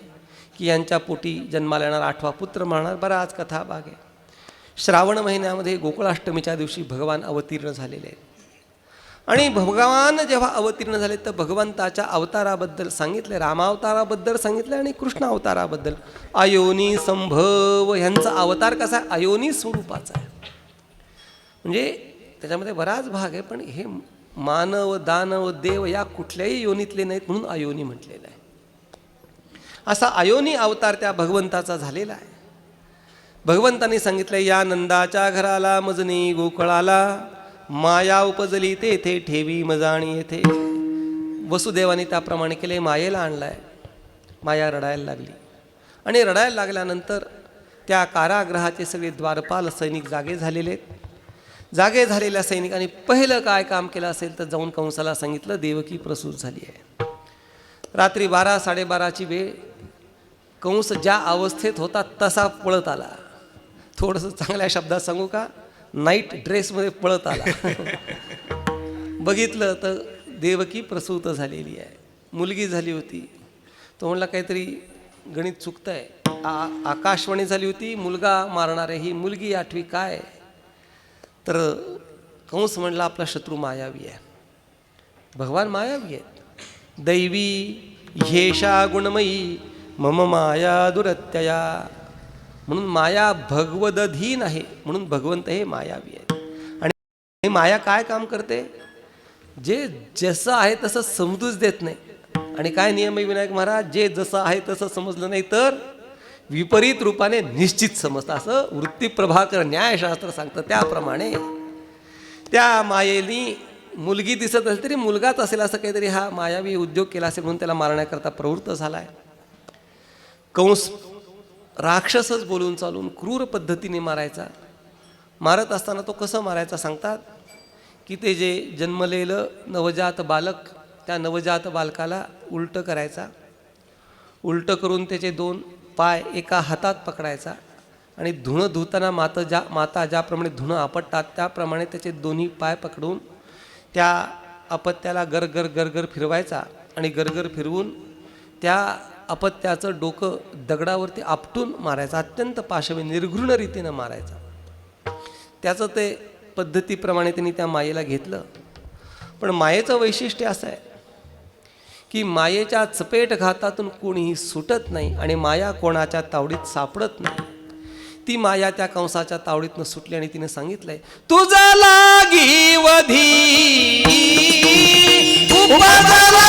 की यांच्या पोटी जन्माला येणार 8वा पुत्र म्हणणार. बराच कथा भाग आहे. श्रावण महिन्यामध्ये गोकुळाष्टमीच्या दिवशी भगवान अवतीर्ण झालेले आहेत. आणि भगवान जेव्हा अवतीर्ण झाले तर भगवंताच्या अवताराबद्दल सांगितले, रामावताराबद्दल सांगितले आणि कृष्ण अवताराबद्दल. अयोनी संभव ह्यांचा अवतार कसा आहे? अयोनी स्वरूपाचा आहे. म्हणजे त्याच्यामध्ये बराच भाग आहे, पण हे मानव दानव देव या कुठल्याही योनीतले नाहीत म्हणून अयोनी म्हटलेलं आहे. असा अयोनी अवतार त्या भगवंताचा झालेला आहे. भगवंतांनी सांगितलं, या नंदाच्या घराला मजनी गोकुळाला, माया उपजली तेथे ठेवी मजाणी येथे. वसुदेवाने त्याप्रमाणे केले. मायेला आणलाय. माया रडायला लागली आणि रडायला लागल्यानंतर त्या कारागृहाचे सगळे द्वारपाल सैनिक जागे झालेले आहेत. जागे झालेल्या सैनिकांनी पहिलं काय काम केलं असेल तर जाऊन कंसाला सांगितलं, देवकी प्रसूत झाली आहे. रात्री 12-12:30ची वेळ. कंस ज्या अवस्थेत होता तसा पळत आला. थोडंसं चांगल्या शब्दात सांगू का, नाईट ड्रेसमध्ये पळत आला. बघितलं तर देवकी प्रसूत झालेली आहे, मुलगी झाली होती. तो म्हणला, काहीतरी गणित चुकतं आहे. आकाशवाणी झाली होती, मुलगा मारणार आहे, ही मुलगी आठवी काय? तर कंस म्हणला, आपला शत्रू मायावी आहे. भगवान मायावी आहेत. दैवी ह्येषा गुणमयी मम माया दुरत्यया. म्हणून माया भगवदधीन आहे, म्हणून भगवंत हे मायावी आहेत. आणि माया काय काम करते? जे जसं आहे तसं समजूच देत नाही. आणि काय नियम आहे विनायक महाराज? जे जसं आहे तसं समजलं नाही तर विपरीत रूपाने निश्चित समजतं, असं वृत्ती प्रभाकर न्यायशास्त्र सांगतं. त्याप्रमाणे त्या मायेनी मुलगी दिसत असेल तरी मुलगाच असेल असं काहीतरी हा मायावी उद्योग केला असेल, म्हणून त्याला मारण्याकरता प्रवृत्त झाला आहे. कंस राक्षसच बोलून चालून क्रूर पद्धतीने मारायचा. मारत असताना तो कसं मारायचा सांगतात की ते जे जन्मलेलं नवजात बालक, त्या नवजात बालकाला उलटं करायचा. उलटं करून त्याचे 2 पाय एका हातात पकडायचा आणि धुणं धुताना माता ज्याप्रमाणे धुणं आपटतात त्याप्रमाणे त्याचे दोन्ही पाय पकडून त्या अपत्याला गरगर गरगर फिरवायचा आणि गरगर फिरवून त्या अपत्याचं डोकं दगडावरती आपटून मारायचं. अत्यंत पाशवी निर्घृण रीतीनं मारायचा. त्याचं ते पद्धतीप्रमाणे त्यांनी त्या मायेला घेतलं. पण मायेचं वैशिष्ट्य असं आहे की मायेच्या चपेट घातातून कोणीही सुटत नाही आणि माया कोणाच्या तावडीत सापडत नाही. ती माया त्या कंसाच्या तावडीतनं सुटली आणि तिने सांगितलंय, तुझा लागी वधी उपजला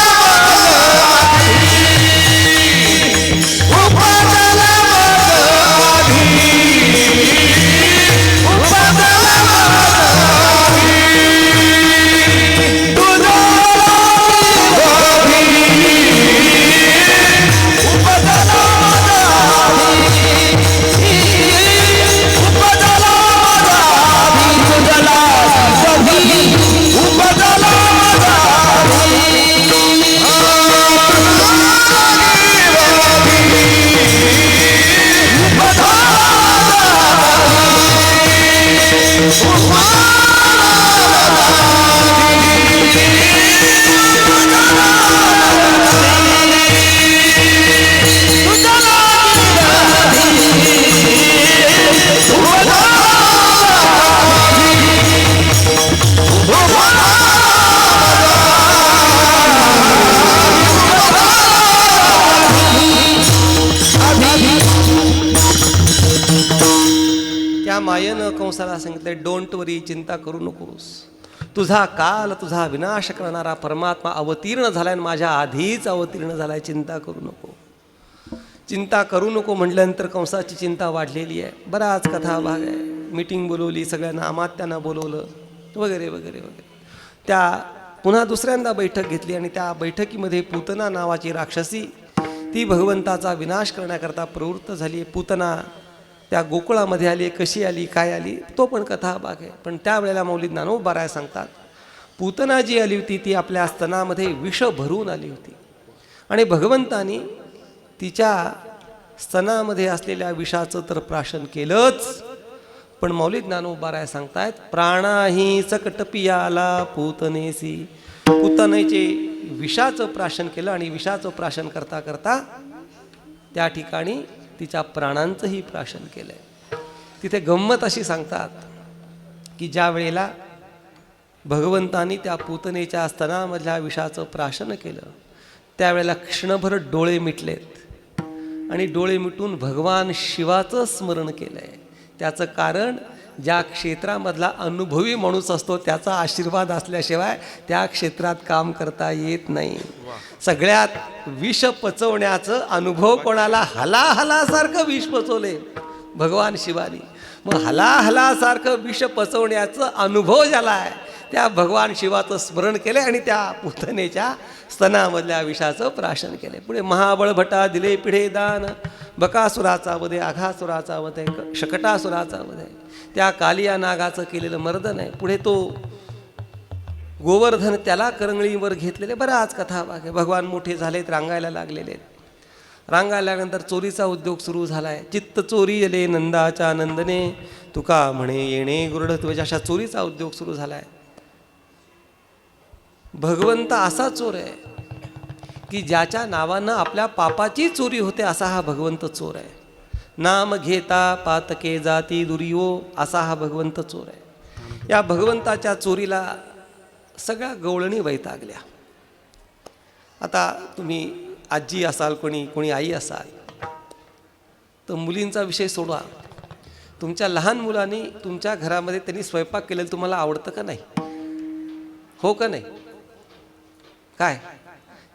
मायेनं कंसाला सांगितलंय, डोंट वरी, चिंता करू नकोस. तुझा काल, तुझा विनाश करणारा परमात्मा अवतीर्ण झालाय आणि माझ्या आधीच अवतीर्ण झालाय. चिंता करू नको. चिंता करू नको म्हटल्यानंतर कंसाची चिंता वाढलेली आहे. बराच कथा भाग आहे. मीटिंग बोलवली, सगळ्यांना अमात्यांना बोलवलं वगैरे वगैरे वगैरे. त्या पुन्हा दुसऱ्यांदा बैठक घेतली आणि त्या बैठकीमध्ये पूतना नावाची राक्षसी ती भगवंताचा विनाश करण्याकरता प्रवृत्त झाली. पूतना त्या गोकुळामध्ये आली. कशी आली, काय आली, तो पण कथा भाग आहे. पण त्यावेळेला मौली ज्ञानोबाराय सांगतात, पूतना जी आली होती ती आपल्या स्तनामध्ये विष भरून आली होती आणि भगवंतानी तिच्या स्तनामध्ये असलेल्या विषाचं तर प्राशन केलंच, पण मौली ज्ञानोबाराय सांगतायत, प्राणाही सकटपियाला पूतनेसी. पूतनेचे विषाचं प्राशन केलं आणि विषाचं प्राशन करता करता त्या ठिकाणी तिच्या प्राणांचंही प्राशन केलंय. तिथे गंमत अशी सांगतात की ज्या वेळेला भगवंतानी त्या पूतनेच्या स्तनामधल्या विषाचं प्राशन केलं त्यावेळेला क्षणभर डोळे मिटलेत आणि डोळे मिटून भगवान शिवाचं स्मरण केलंय. त्याचं कारण ज्या क्षेत्रामधला अनुभवी माणूस असतो त्याचा आशीर्वाद असल्याशिवाय त्या क्षेत्रात काम करता येत नाही. सगळ्यात विष पचवण्याचं अनुभव कोणाला, हलाहलासारखं विष पचवले भगवान शिवानी. मग हलाहलासारखं विष पचवण्याचं अनुभव ज्याला आहे त्या भगवान शिवाचं स्मरण केले आणि त्या पूतनेच्या स्तनामधल्या विषाचं प्राशन केले. पुढे महाबळभटा दिले पिढे दान, बकासुराचा वधे, आघासुराचा वधे, शकटासुराचा वधे, त्या कालिया नागाचं केलेलं मर्दन आहे. पुढे तो गोवर्धन त्याला करंगळीवर घेतलेले. बराच कथा भाग आहे. भगवान मोठे झालेत, रांगायला लागलेले आहेत. रांगायला लागल्यानंतर चोरीचा उद्योग सुरू झाला आहे. चित्त चोरी येले नंदाच्या नंदने, तुका म्हणे येणे गुरुडत्वज, अशा चोरीचा उद्योग सुरू झाला आहे. भगवंत असा चोर आहे की ज्याच्या नावानं आपल्या पापाची चोरी होते असा हा भगवंत चोर आहे. नाम घेता पातके जाती दुर्यो, असा हा भगवंत चोर आहे. या भगवंताच्या चोरीला सगळ्या गवळणी वैतागल्या. आता तुम्ही आजी असाल, कोणी आई असाल, तर मुलींचा विषय सोडा. तुमच्या लहान मुलांनी तुमच्या घरामध्ये त्यांनी स्वयंपाक केलेलं तुम्हाला आवडतं का नाही? हो का नाही? काय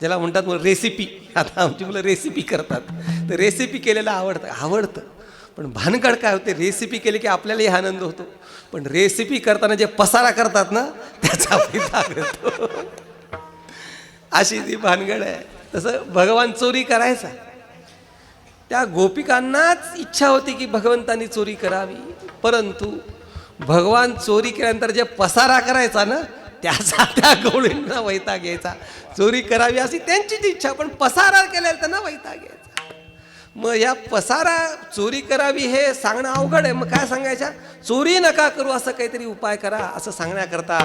ज्याला म्हणतात मुलं रेसिपी, आता आमची मुलं रेसिपी करतात, तर रेसिपी केलेलं आवडतं. पण भानगड काय होते, रेसिपी केली की आपल्यालाही आनंद होतो, पण रेसिपी करताना जे पसारा करतात ना त्याचा वैताग येतो. अशी ती भानगड आहे. तसं भगवान चोरी करायचा. त्या गोपिकांनाच इच्छा होती की भगवंतांनी चोरी करावी, परंतु भगवान चोरी केल्यानंतर जे पसारा करायचा ना त्याचा त्या गवळींना वैताग घ्यायचा. चोरी करावी अशी त्यांचीच इच्छा, पण पसारा केलेला त्यांना वैताग घ्यायचा. मग या पसारा चोरी करावी हे सांगणं अवघड आहे. मग काय सांगायच्या, चोरी नका करू, असं काहीतरी उपाय करा असं सांगण्याकरता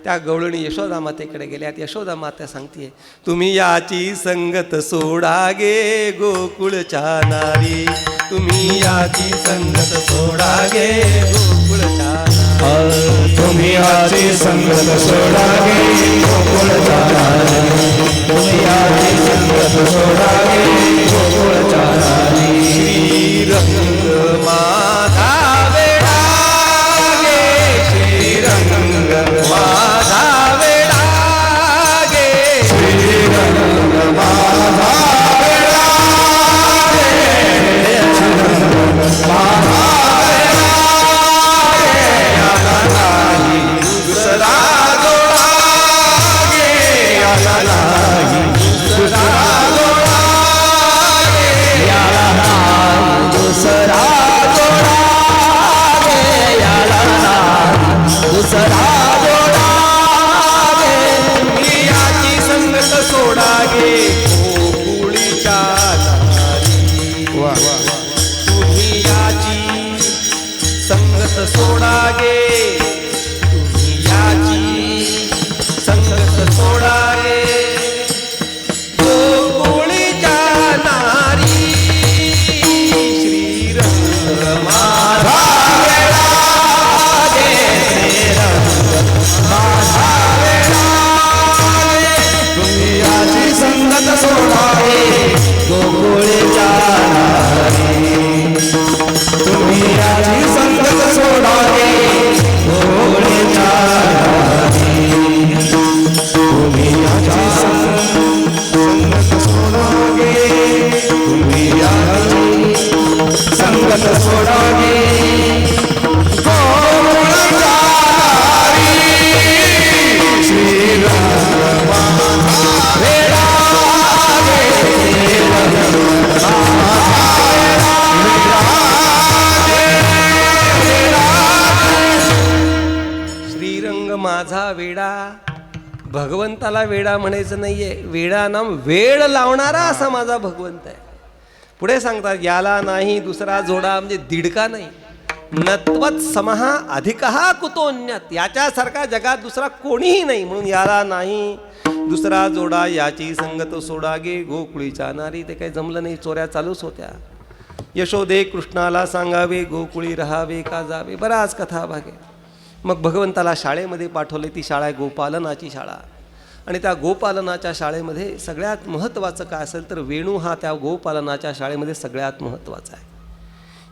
त्या गवळणी यशोदा मातेकडे गेल्यात. यशोदा माता सांगते, तुम्ही याची संगत सोडा गे गोकुळच्या नारी, तुम्ही याची संगत सोडा गे गोकुळच्या नारी, तुम्ही याची संगत सोडा गे गोकुळच्या नारी, तुम्ही याची संगत सोडा गे गोकुळच्या नारी. श्रीरंग माझा वेडा गे, श्रीरंग माझा वेडा गे, श्रीरंग माझा वेडा गे, श्रीरंग माझा दुसरा जोडा गे, वेडा गे, दुसरा भगवंताला वेडा म्हणायचं नाहीये, वेडा नाम वेळ लावणारा असा माझा भगवंत आहे. पुढे सांगतात याला नाही दुसरा जोडा, म्हणजे दीडका नाही. नत्वत समहा अधिकहा कुतोन्यत, याच्यासारखा जगात दुसरा कोणीही नाही, म्हणून याला नाही दुसरा जोडा, याची संगत सोडा गे गोकुळीच्या नारी. ते काही जमलं नाही, चोऱ्या चालूच होत्या. यशोदे कृष्णाला सांगावे गोकुळी राहावे का जावे, बराच कथा भागे. मग भगवंताला शाळेमध्ये पाठवले. ती शाळा आहे गोपालनाची शाळा. आणि त्या गोपालनाच्या शाळेमध्ये सगळ्यात महत्त्वाचं काय असेल तर वेणू हा त्या गोपालनाच्या शाळेमध्ये सगळ्यात महत्त्वाचा आहे.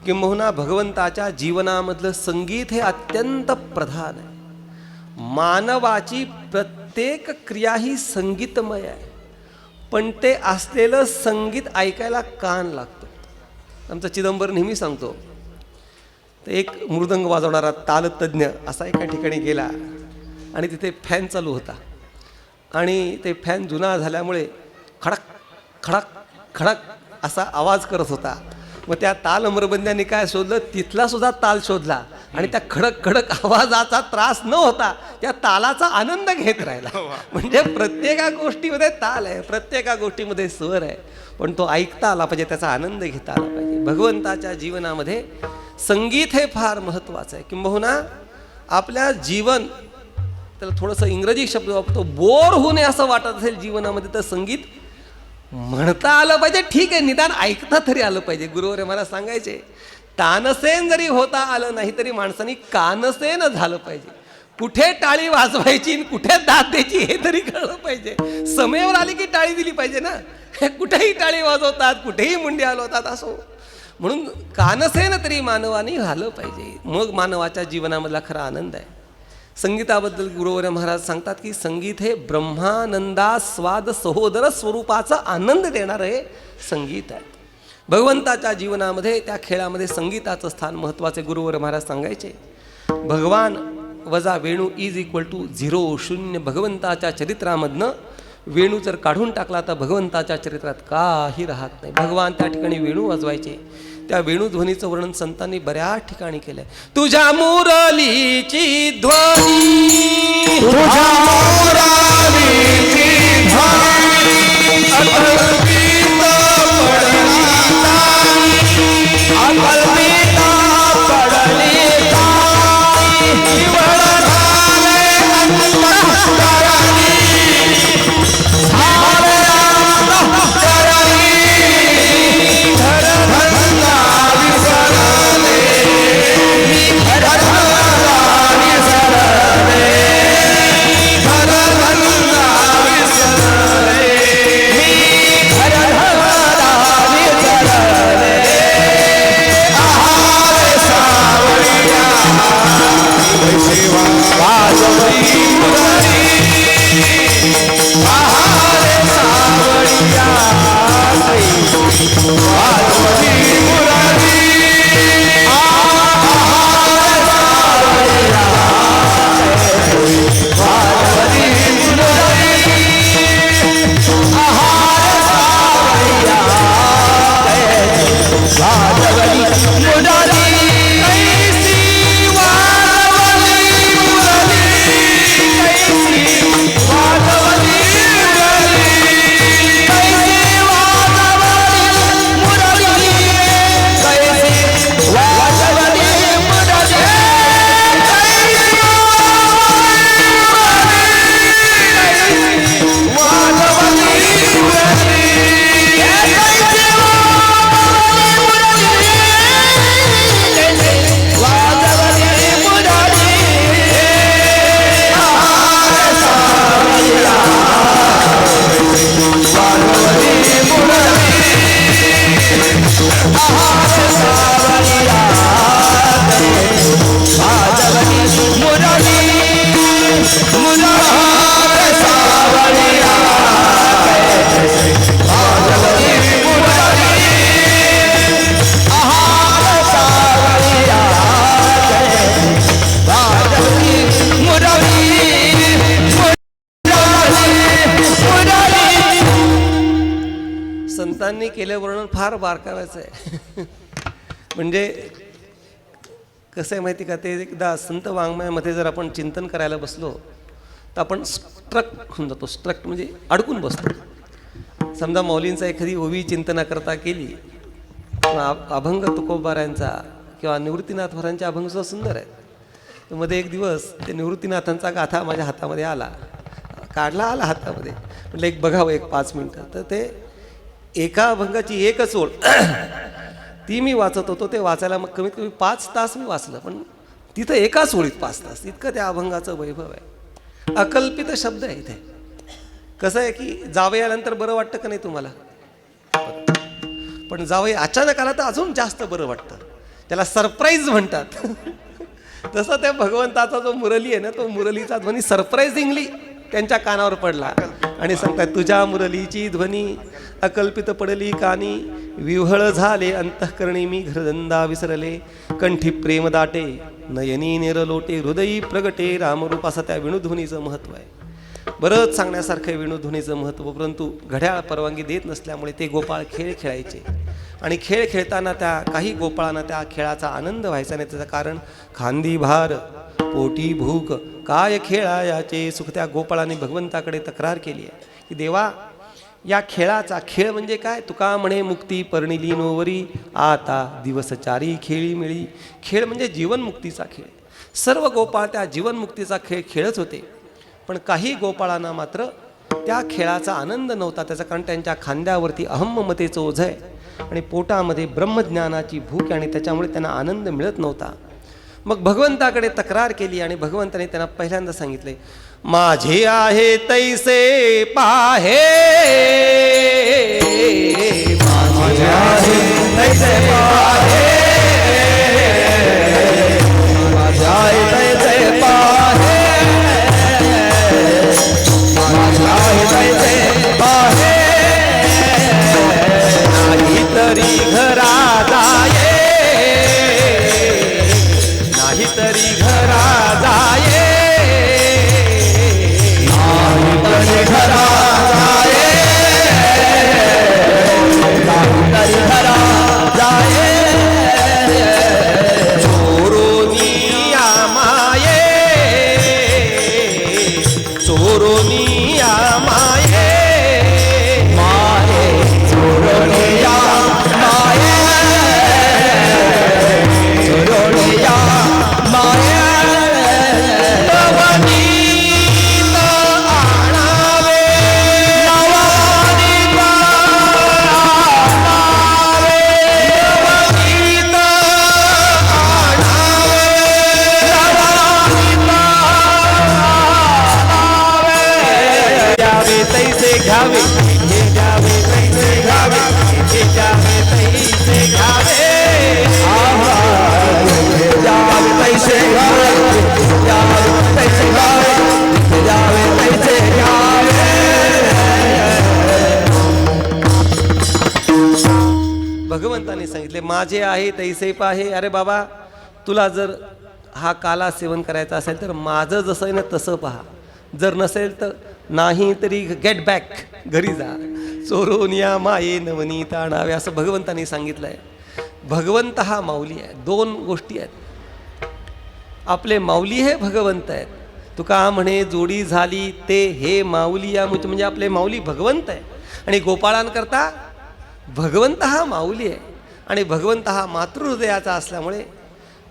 किंबहुना भगवंताच्या जीवनामधलं संगीत हे अत्यंत प्रधान आहे. मानवाची प्रत्येक क्रिया ही संगीतमय आहे, पण ते असलेलं संगीत ऐकायला कान लागतो. आमचा चिदंबर नेहमी सांगतो, तर एक मृदंग वाजवणारा तालतज्ञ असा एका ठिकाणी गेला आणि तिथे फॅन चालू होता. आणि ते फॅन जुना झाल्यामुळे खडक खडक खडक असा आवाज करत होता. मग त्या ताल मरबंद्यांनी काय शोधलं, तिथला सुद्धा ताल शोधला आणि त्या खडक खडक आवाजाचा त्रास न होता त्या तालाचा आनंद घेत राहिला. म्हणजे प्रत्येका गोष्टीमध्ये ताल आहे, प्रत्येका गोष्टीमध्ये स्वर आहे, पण तो ऐकता आला पाहिजे, त्याचा आनंद घेता आला पाहिजे. भगवंताच्या जीवनामध्ये संगीत हे फार महत्त्वाचं आहे. किंबहुना आपल्या जीवन, त्याला थोडंसं इंग्रजी शब्द वापरतो, बोर होऊ नये असं वाटत असेल जीवनामध्ये, तर संगीत म्हणता आलं पाहिजे. ठीक आहे, निदान ऐकता तरी आलं पाहिजे. गुरुवर मला सांगायचे, तानसेन जरी होता आलं नाही तरी माणसाने कानसेन झालं पाहिजे. कुठे टाळी वाजवायची कुठे दाद द्यायची हे तरी कळलं पाहिजे. समयवर आली की टाळी दिली पाहिजे ना. कुठेही टाळी वाजवतात, कुठेही मुंडी हलवतात, असो. म्हणून कानसेन तरी मानवाने झालं पाहिजे, मग मानवाच्या जीवनामधला खरा आनंद आहे. संगीताबद्दल गुरुवर्य महाराज सांगतात की संगीत हे ब्रह्मानंदास्वाद सहोदर स्वरूपाचा आनंद देणारं हे संगीत आहे. भगवंताच्या जीवनामध्ये त्या खेळामध्ये संगीताचं स्थान महत्त्वाचे. गुरुवर्य महाराज सांगायचे, भगवान वजा वेणू इज इक्वल टू 0, शून्य. भगवंताच्या चरित्रामधनं वेणू जर काढून टाकला तर भगवंताच्या चरित्रात काही राहत नाही. भगवान त्या ठिकाणी वेणू वाजवायचे. त्या वेणुध्वनीचं वर्णन संतांनी बऱ्याच ठिकाणी केलंय. तुझ्या मुरलीची ध्वनी, तुझ्या मुरलीची ध्वनी, अकल्पित पडली ताई, निवड झाले अंतःकरणी, झाले अंतःकरणी, धरधंदा विसरले, धरधंदा विसरले, धरधंदा विसरले, धरधंदा विसरले. आहारे सावरिया वाजवी मुरली, आहारे सावरिया वाजवी मुरली, आहारे सावरिया वाजवी मुरली, आहारे सावरिया वाजवी मुरली. कैसी वाजवली मुरली, कैसी वाजवली मुरली, कैसी वाजवली मुरली, कैसी वाजवली मुरली, कैसी वाजवली मुरली, संतांनी केलं वर्णन फार बारकाव्याचं आहे. म्हणजे कसं आहे माहिती का, ते एकदा संत वाङ्मयामध्ये जर आपण चिंतन करायला बसलो तर आपण स्ट्रक होऊन जातो. स्ट्रक म्हणजे अडकून बसतो. समजा मौलींचा एखादी ओवी चिंतनाकरता केली, अभंग तुकोबारायांचा किंवा निवृत्तीनाथ महाराजांचे अभंग सुद्धा सुंदर आहे. तर मध्ये एक दिवस ते निवृत्तीनाथांचा गाथा माझ्या हातामध्ये आला हातामध्ये. म्हटलं एक बघावं 1-5 मिनटं. तर ते एका अभंगाची एकच ओळ ती मी वाचत होतो. ते वाचायला मग कमीत कमी 5 तास मी वाचलं, पण तिथं एकाच ओळीत 5 तास. इतकं त्या अभंगाचं वैभव आहे. अकल्पित शब्द आहे इथे. कसं आहे की जावई आल्यानंतर बरं वाटतं का नाही तुम्हाला? पण जावई अचानक आला तर अजून जास्त बरं वाटतं. त्याला सरप्राईज म्हणतात. तसं त्या भगवंताचा जो मुरली आहे ना, तो मुरलीचा ध्वनी सरप्राइझिंगली त्यांच्या कानावर पडला आणि सांगतात, तुझ्या मुरलीची ध्वनी अकल्पित पडली कानी, विव्हळ झाले अंतःकरणी मी घरधंदा विसरले, कंठी प्रेम दाटे नयनी निरलोटे, हृदयी प्रगटे रामरूप. असं त्या विणुध्वनीचं महत्त्व आहे. बरंच सांगण्यासारखं आहे विणुध्वनीचं महत्त्व, परंतु घड्याळ परवानगी देत नसल्यामुळे ते गोपाळ खेळ खेळायचे आणि खेळ खेळताना त्या काही गोपाळांना त्या खेळाचा आनंद व्हायचा नाही. त्याचं कारण खांदी भार पोटी भूक काय खेळायाचे सुख. त्या गोपाळाने भगवंताकडे तक्रार केली आहे की देवा, या खेळाचा खेळ म्हणजे काय? तुका म्हणे मुक्ती पर्णिली नोवरी, आता दिवसचारी खेळी मिळी. खेळ म्हणजे जीवनमुक्तीचा खेळ. सर्व गोपाळ त्या जीवनमुक्तीचा खेळ खेळत होते, पण काही गोपाळांना मात्र त्या खेळाचा आनंद नव्हता. त्याचं कारण त्यांच्या खांद्यावरती अहम्ममतेचं ओझं आहे आणि पोटामध्ये ब्रह्मज्ञानाची भूक आहे आणि त्याच्यामुळे त्यांना आनंद मिळत नव्हता. मग भगवंताकडे तक्रार केली आणि भगवंताने त्यांना पहिल्यांदा सांगितले, माझे आहे तैसे पाहे, माझे आहे तैसे पाहे, माझे आहे तैसे पाहे, माझे आहे तैसे पाहे, नाही तरी घरा जाये, नाही तरी घरा जाये, नाही तरी घरा जाये, नाही तरी घरा जाये, चोरोनिया माये, चोरोनिया माये, माये चोरोनिया माये, चोरोनिया माये, नवनीत आणावे, नवनीत आणावे, नवनीत आणावे, द्यावे तैसे घ्यावे, हे द्यावे तैसे घ्यावे, हे द्यावे तैसे घ्यावे, द्यावे तैसे घ्यावे, द्यावे तैसे घ्यावे, द्यावे तैसे घ्यावे. भगवंताने सांगितले, माझे आहे तैसे पाहे. अरे बाबा, तुला जर हा काला सेवन करायचा असेल तर माझं जसं आहे ना तसं पहा, जर नसेल तर नाही तरी गेट बॅक, घरी जा. चोरोनिया माये नवनीत आणावे, असं भगवंताने सांगितलं आहे. भगवंत हा माऊली आहे. 2 गोष्टी आहेत. आपले माऊली हे भगवंत आहेत. तुका म्हणे जोडी झाली ते हे माऊली या म्हणजे आपले माऊली भगवंत आहे. आणि गोपाळांकरता भगवंत हा माऊली आहे आणि भगवंत हा मातृहृदयाचा असल्यामुळे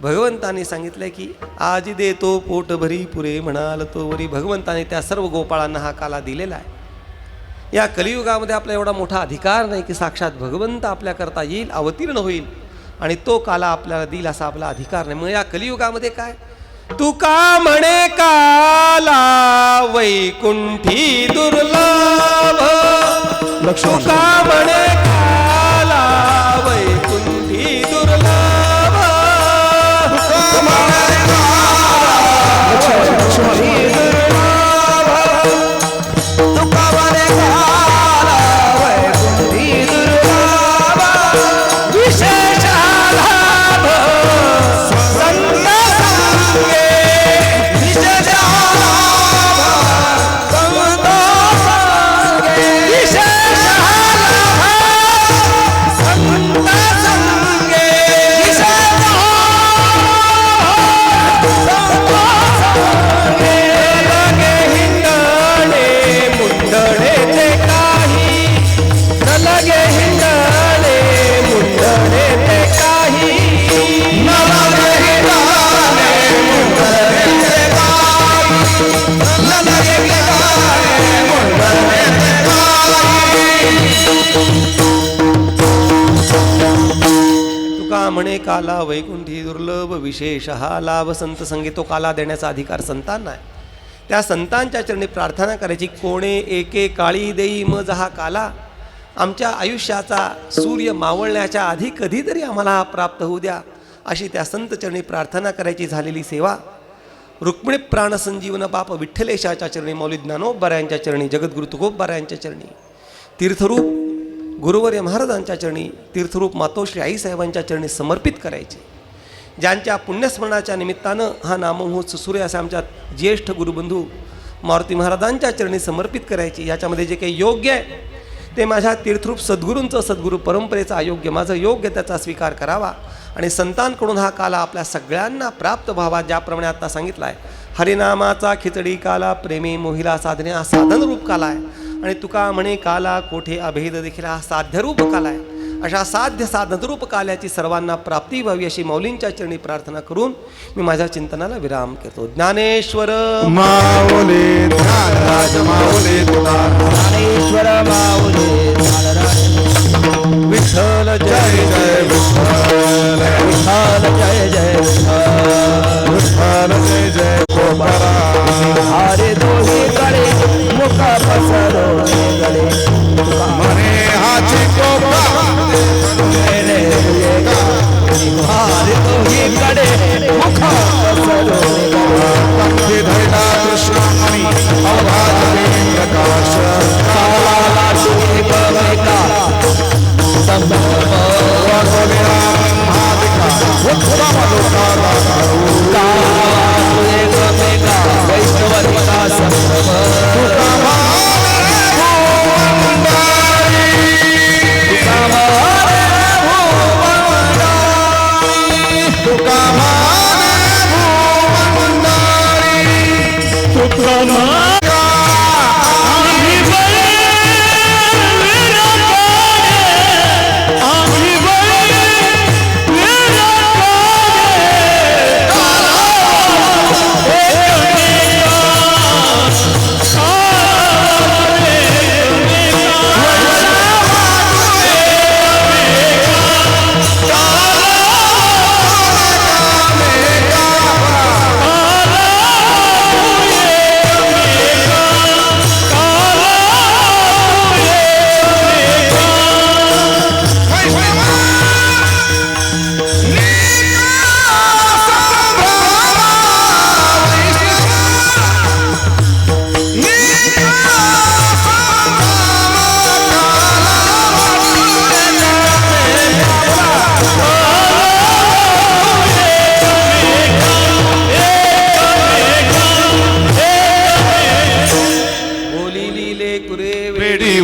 भगवंताने सांगितलं की आज देतो पोट भरी पुरे म्हणाल तो वरी. भगवंताने त्या सर्व गोपाळांना हा काला दिलेला आहे. या कलियुगामध्ये आपला एवढा मोठा अधिकार नाही की साक्षात भगवंत आपल्याकरता येईल, अवतीर्ण होईल आणि तो काला आपल्याला देईल असा आपला अधिकार नाही. मग या कलियुगामध्ये काय, तुका म्हणे काला वैकुंठी दुर्लभ, तुका म्हणे काला वैकुंठी दुर्लभ, तुका म्हणे काला वैकुंठी दुर्लभ, तुका म्हणे काला वैकुंठी दुर्लभ, विशेष लाभ संत संगे, विशेष लाभ संत संगे, विशेष लाभ तुका म्हणे काला वैकुंठी दुर्लभ विशेष हा लाभ संत संगी. तो काला देण्याचा अधिकार संतांना आहे. त्या संतांच्या चरणी प्रार्थना करायची. कोणे एके काळी देई मज हा काला. आमच्या आयुष्याचा सूर्य मावळण्याच्या आधी कधीतरी आम्हाला हा प्राप्त होऊ द्या, अशी त्या संत चरणी प्रार्थना करायची. झालेली सेवा रुक्मिणी प्राणसंजीवन बाप विठ्ठलेशाच्या चरणी, मौली ज्ञानोबा यांच्या चरणी, जगद्गुरु तुकोबा यांच्या चरणी, तीर्थरूप गुरुवर्य महाराजांच्या चरणी, तीर्थरूप मातोश्री आईसाहेबांच्या चरणी समर्पित करायचे. ज्यांच्या पुण्यस्मरणाच्या निमित्तानं हा नाममहोत्सव सुरू आहे, असे आमच्या ज्येष्ठ गुरुबंधू मारुती महाराजांच्या चरणी समर्पित करायची. याच्यामध्ये जे काही योग्य आहे ते माझ्या तीर्थरूप सद्गुरूंचं, सद्गुरू परंपरेचं अयोग्य, माझं योग्य त्याचा स्वीकार करावा आणि संतांकडून हा काला आपल्या सगळ्यांना प्राप्त व्हावा. ज्याप्रमाणे आता सांगितलं आहे, हरिनामाचा खिचडी काला, प्रेमी मोहिला साधने हा साधनरूप काला आहे. आणि तुका म्हणे काला कोठे अभेद देखील हा साध्यरूप काला आहे. अशा साध्य साधनरूप काल्याची सर्वांना प्राप्ती व्हावी अशी मौलींच्या चरणी प्रार्थना करून मी माझ्या चिंतनाला विराम करतो. ज्ञानेश्वर माऊली ज्ञानराज माऊली तुकाराम, ज्ञानेश्वर माऊली ज्ञानराज, विठ्ठल जय जय विठ्ठल, विठ्ठल जय जय विठ्ठल, विठ्ठल जय जय तुकाराम. हरे दोही कडे मुख पसरो गडे, म्हणे हाची कोपा हरे दोही कडे मुख पसरो पंथी धैला कृष्णामणी अवघातले प्रकाश. काला एक मेका वासोले महादिका उत्तम लोकाला एक मेका वैष्णवरिका संभव.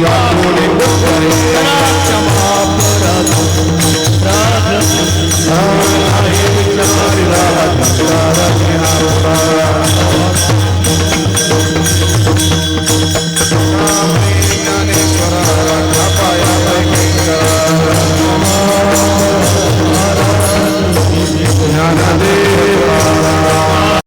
वाकुळे